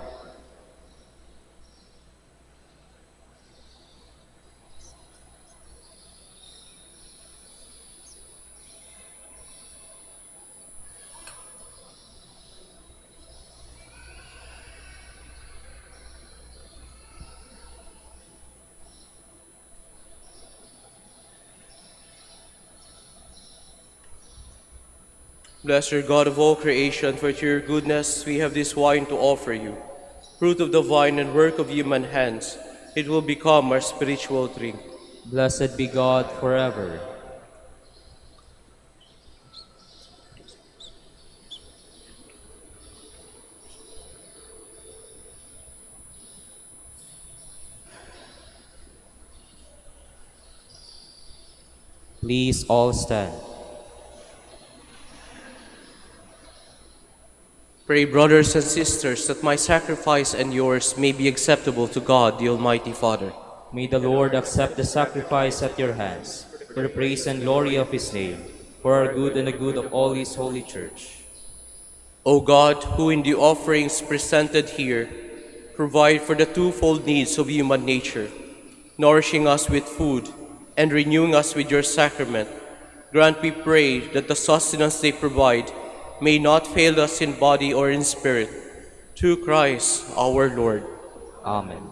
Blessed God of all creation, for to your goodness we have this wine to offer you, fruit of the vine and work of human hands. It will become our spiritual drink. Blessed be God forever. Please all stand. Pray, brothers and sisters, that my sacrifice and yours may be acceptable to God, the Almighty Father. May the Lord accept the sacrifice at your hands, for the praise and glory of his name, for our good and the good of all his holy church. O God, who in the offerings presented here provide for the twofold needs of human nature, nourishing us with food and renewing us with your sacrament, grant, we pray, that the sustenance they provide may not fail us in body or in spirit, through Christ our Lord. Amen.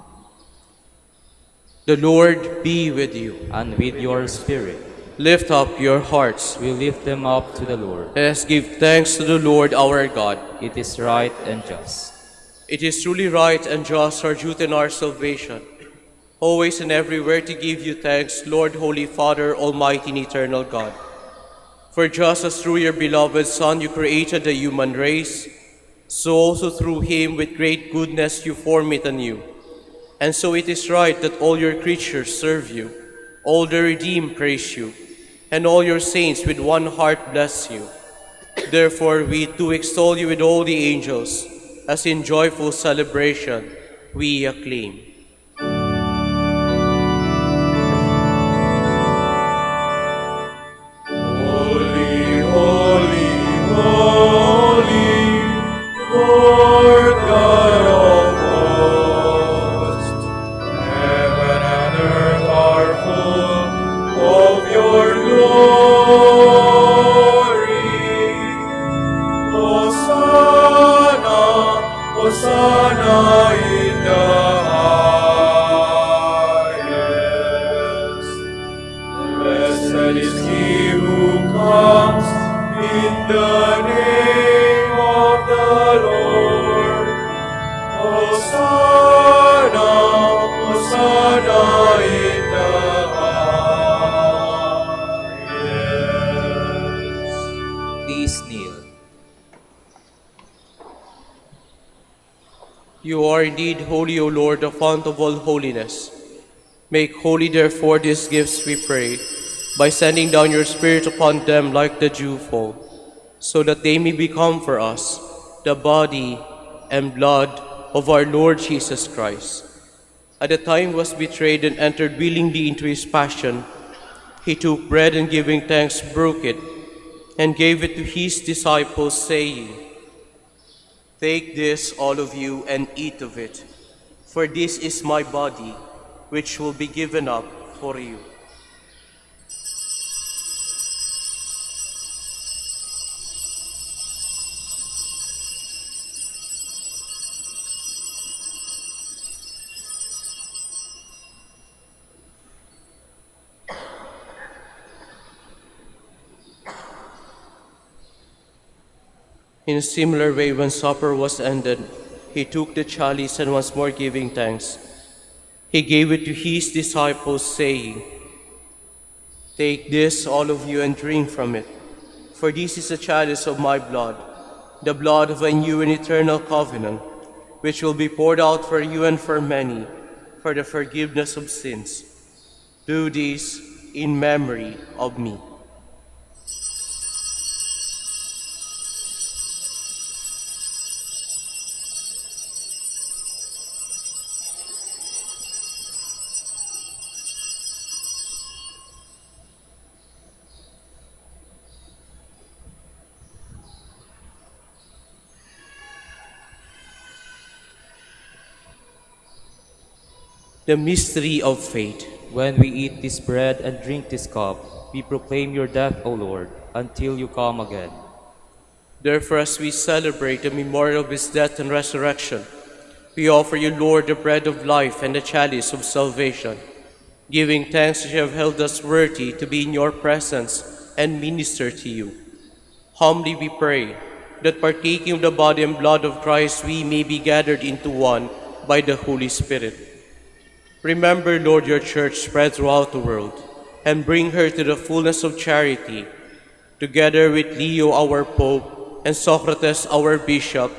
The Lord be with you. And with your spirit, Lift up your hearts. we lift them up to the Lord. Let us give thanks to the Lord our God. It is right and just. It is truly right and just, our duty and our salvation, always and everywhere to give you thanks, Lord, Holy Father, Almighty and eternal God. For just as through your beloved Son you created the human race, so also through him with great goodness you form it anew. And so it is right that all your creatures serve you, all the redeemed praise you, and all your saints with one heart bless you. Therefore we too extol you with all the angels, as in joyful celebration we acclaim. Holy, holy, holy, Lord God of hosts, heaven and earth are full of your glory. Hosanna, Hosanna in the highest. Blessed is he who comes in the name of the Lord. Hosanna, Hosanna in the highest. Please kneel. You are indeed holy, O Lord, the fount of all holiness. Make holy, therefore, these gifts, we pray, by sending down your Spirit upon them like the dewfall, so that they may become for us the body and blood of our Lord Jesus Christ. At the time he was betrayed and entered willingly into his passion, he took bread and giving thanks broke it and gave it to his disciples, saying, "Take this, all of you, and eat of it, for this is my body, which will be given up for you." In a similar way, when supper was ended, he took the chalice and once more giving thanks, he gave it to his disciples, saying, "Take this, all of you, and drink from it, for this is the chalice of my blood, the blood of a new and eternal covenant, which will be poured out for you and for many, for the forgiveness of sins. Do this in memory of me." The mystery of faith. When we eat this bread and drink this cup, we proclaim your death, O Lord, until you come again. Therefore, as we celebrate the memorial of his death and resurrection, we offer you, Lord, the bread of life and the chalice of salvation, giving thanks that you have held us worthy to be in your presence and minister to you. Humbly we pray that partaking of the body and blood of Christ, we may be gathered into one by the Holy Spirit. Remember, Lord, your church spread throughout the world, and bring her to the fullness of charity, together with Leo, our Pope, and Socrates, our Bishop,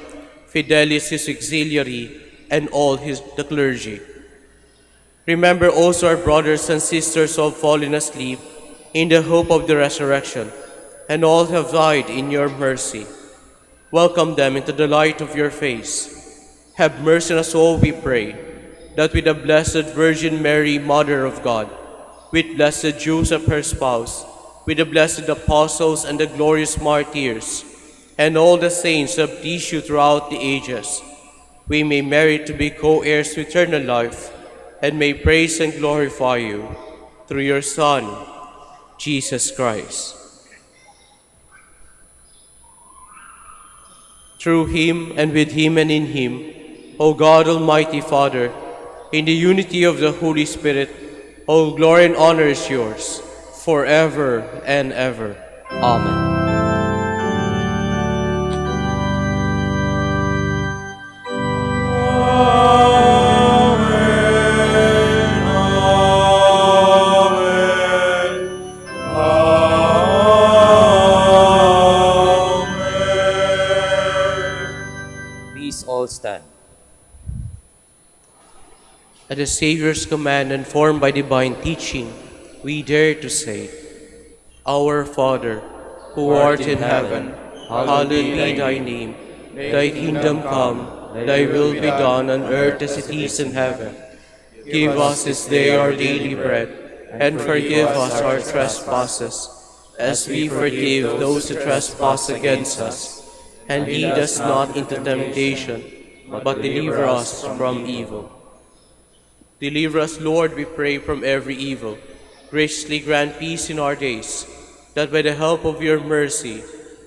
Fidelis, his auxiliary, and all the clergy. Remember also our brothers and sisters who have fallen asleep in the hope of the resurrection, and all who have died in your mercy. Welcome them into the light of your face. Have mercy on us all, we pray, that with the Blessed Virgin Mary, Mother of God, with blessed Joseph, her spouse, with the blessed apostles and the glorious martyrs, and all the saints who have pleased you throughout the ages, we may merit to be co-heirs to eternal life, and may praise and glorify you through your Son, Jesus Christ. Through him, and with him, and in him, O God, Almighty Father, in the unity of the Holy Spirit, all glory and honor is yours, forever and ever. Amen. Please all stand. At the Savior's command and formed by divine teaching, we dare to say, Our Father, who art in heaven, hallowed be thy name. Thy kingdom come, thy will be done on earth as it is in heaven. Give us this day our daily bread, and forgive us our trespasses, as we forgive those who trespass against us. And lead us not into temptation, but deliver us from evil. Deliver us, Lord, we pray, from every evil. Graciously grant peace in our days, that by the help of your mercy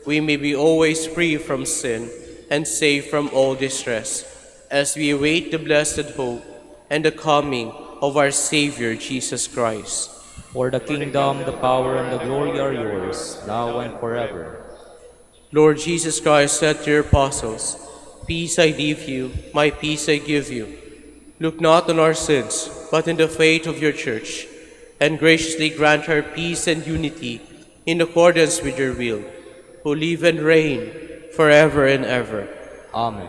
we may be always free from sin and safe from all distress, as we await the blessed hope and the coming of our Savior, Jesus Christ. For the kingdom, the power, and the glory are yours, now and forever. Lord Jesus Christ said to your apostles, Peace I leave you, my peace I give you. Look not on our sins, but in the faith of your church, and graciously grant her peace and unity in accordance with your will, who live and reign forever and ever. Amen.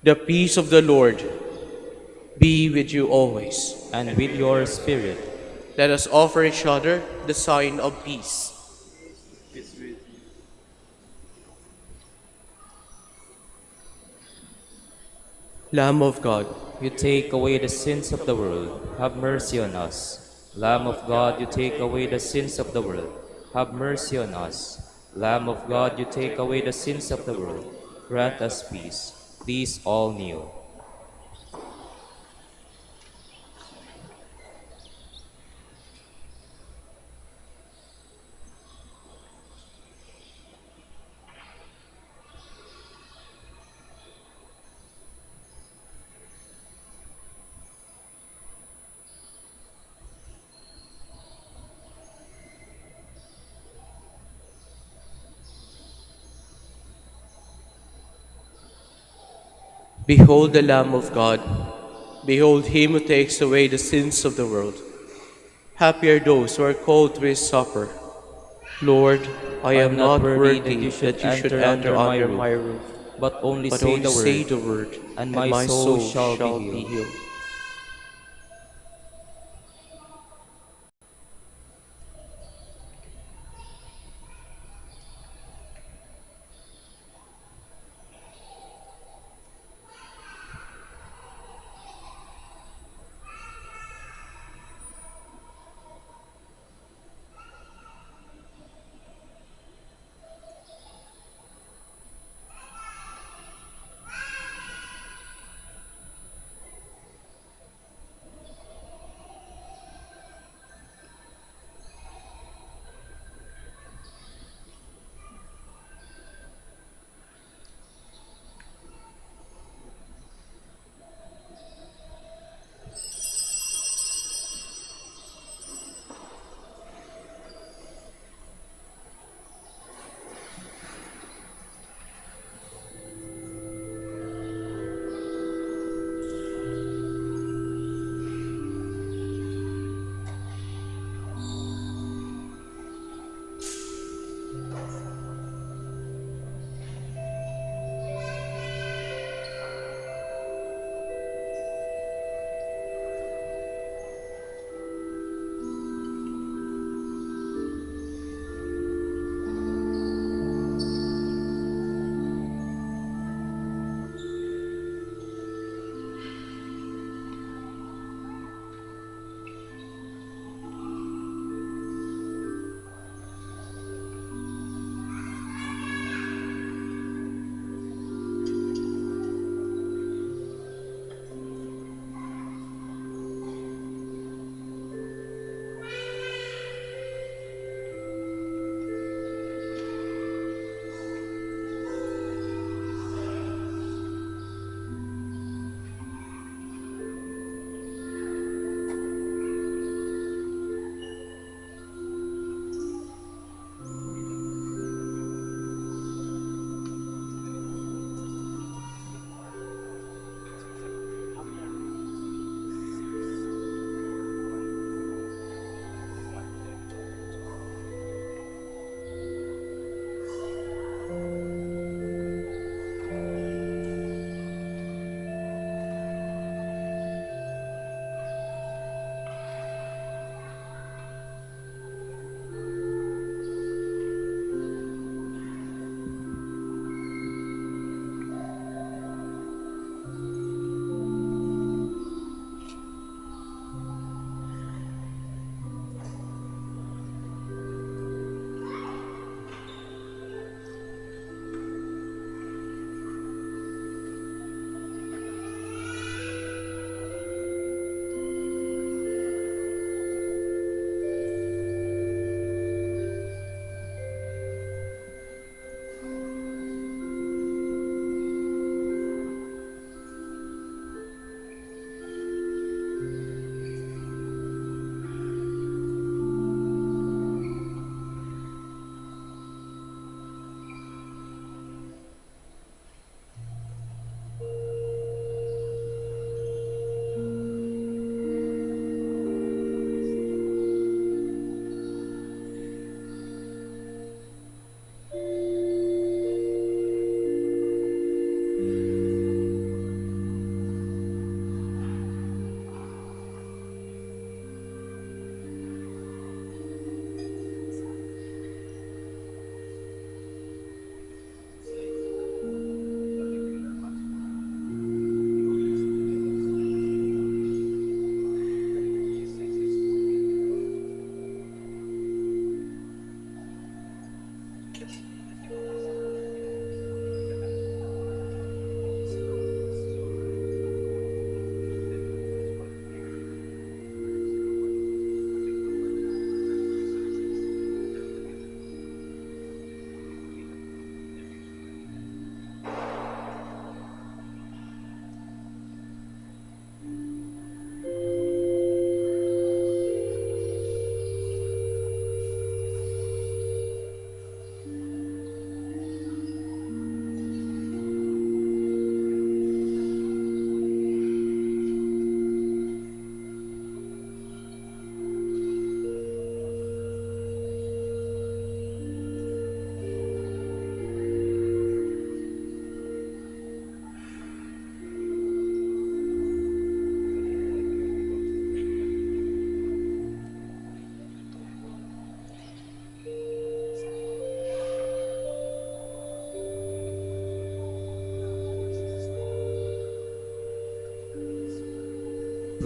The peace of the Lord be with you always. And with your spirit. Let us offer each other the sign of peace. Lamb of God, You take away the sins of the world, have mercy on us. Lamb of God, you take away the sins of the world, have mercy on us. Lamb of God, you take away the sins of the world, grant us peace. Please all kneel. Behold the Lamb of God. Behold him who takes away the sins of the world. Happy are those who are called to his supper. Lord, I am not worthy that you should enter under my roof, but only but say only the say word, the word, and my soul shall be healed.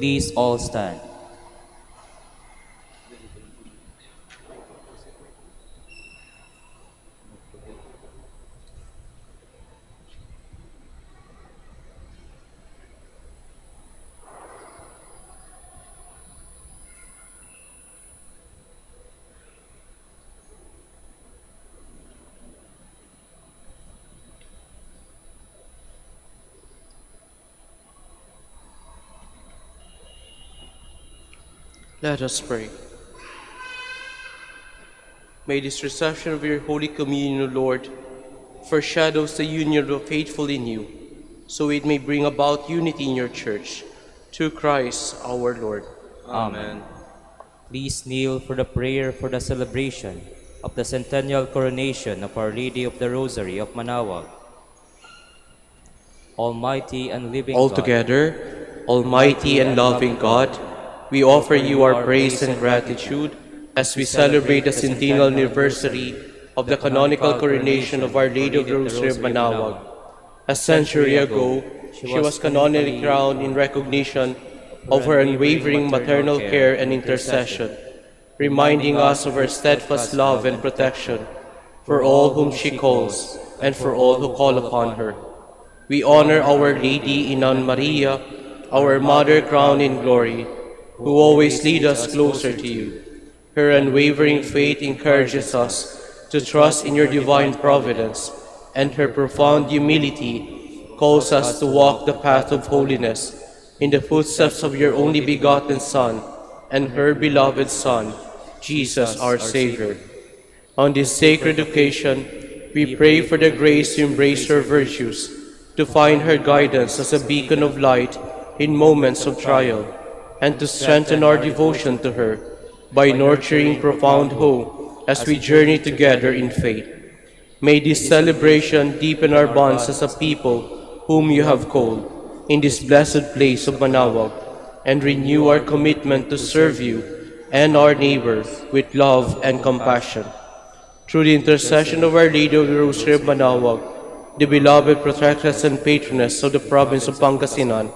Please all stand. Let us pray. May this reception of your Holy Communion, O Lord, foreshadows the union of the faithful in you, so it may bring about unity in your church, through Christ our Lord. Amen. Please kneel for the prayer for the celebration of the centennial coronation of Our Lady of the Rosary of Manaoag. Almighty and living God, Altogether, Almighty and loving God, we offer you our praise and gratitude as we celebrate the centennial anniversary of the canonical coronation of Our Lady of the Rosary of Manaoag. A century ago, she was canonically crowned in recognition of her unwavering maternal care and intercession, reminding us of her steadfast love and protection for all whom she calls and for all who call upon her. We honor Our Lady Inan Maria, our Mother crowned in glory, who always lead us closer to you. Her unwavering faith encourages us to trust in your divine providence, and her profound humility calls us to walk the path of holiness in the footsteps of your only begotten Son and her beloved Son, Jesus our Savior. On this sacred occasion, we pray for the grace to embrace her virtues, to find her guidance as a beacon of light in moments of trial, and to strengthen our devotion to her by nurturing profound hope as we journey together in faith. May this celebration deepen our bonds as a people whom you have called in this blessed place of Manaoag, and renew our commitment to serve you and our neighbor with love and compassion. Through the intercession of Our Lady of the Rosary of Manaoag, the beloved protectress and patroness of the province of Pangasinan,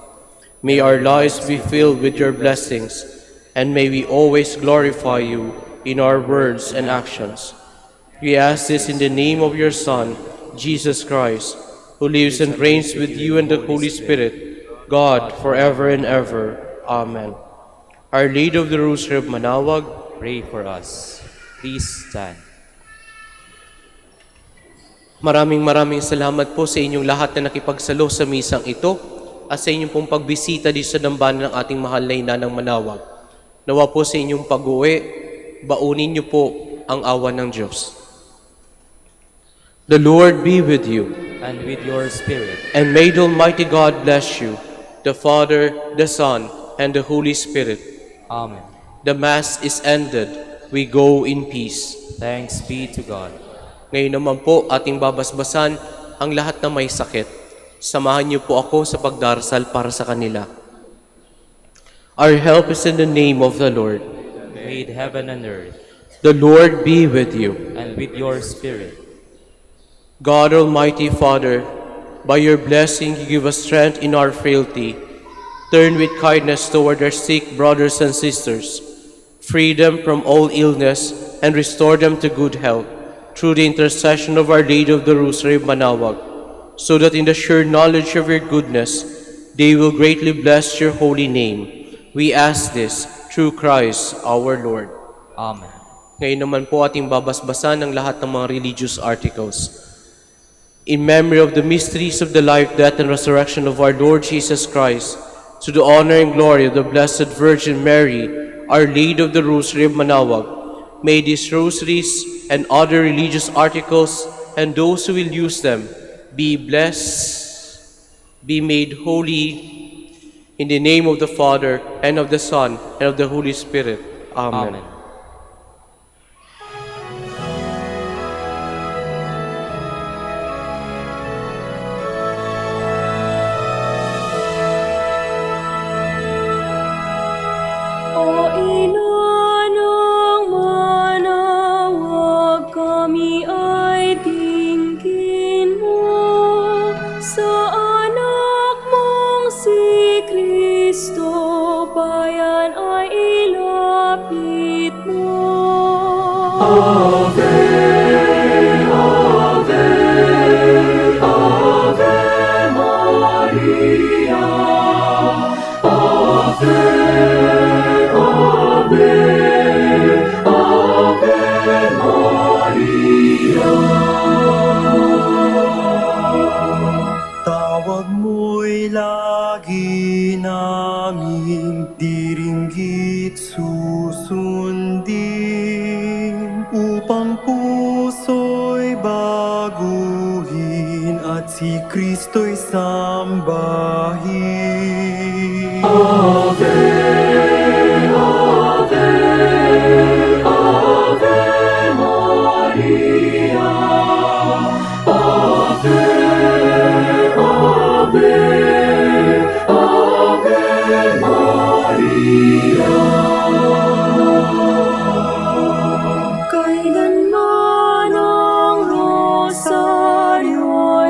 may our lives be filled with your blessings, and may we always glorify you in our words and actions. We ask this in the name of your Son, Jesus Christ, who lives and reigns with you and the Holy Spirit, God, forever and ever. Amen. Our Lady of the Rosary of Manaoag, pray for us. Please stand. Maraming salamat po sa inyong lahat na nakipagsalo sa misang ito at sa inyong pong pagbisita dito sa dambana ng ating mahal na ina ng Manaoag. Nawa po sa inyong pag-uwi, baunin niyo po ang awa ng Diyos. The Lord be with you. And with your spirit. And may the Almighty God bless you, the Father, the Son, and the Holy Spirit. Amen. The Mass is ended. We go in peace. Thanks be to God. Ngayon naman po ating babasbasan ang lahat na may sakit. Samahan niyo po ako sa pagdarasal para sa kanila. Our help is in the name of the Lord. Made heaven and earth. The Lord be with you. And with your spirit. God Almighty Father, by your blessing you give us strength in our frailty. Turn with kindness toward our sick brothers and sisters. Free them from all illness and restore them to good health through the intercession of Our Lady of the Rosary of Manaoag, so that in the sure knowledge of your goodness, they will greatly bless your holy name. We ask this through Christ our Lord. Amen. Ngayon naman po ating babasbasan ang lahat ng mga religious articles. In memory of the mysteries of the life, death, and resurrection of our Lord Jesus Christ, to the honor and glory of the Blessed Virgin Mary, Our Lady of the Rosary of Manaoag, may these rosaries and other religious articles and those who will use them be blessed, be made holy, in the name of the Father, and of the Son, and of the Holy Spirit. Amen. Amen. O ina ng Manaoag, kami ay tingin mo sa anak mong si Kristo. upang puso'y baguhin at si Kristo'y sambahin. Kailanman ang rosaryo'y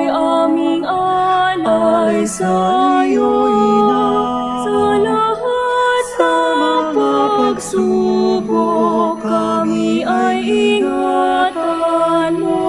aming alay sa'yo, Ina. Sa lahat ng pagsubok, kami ay ingatan mo.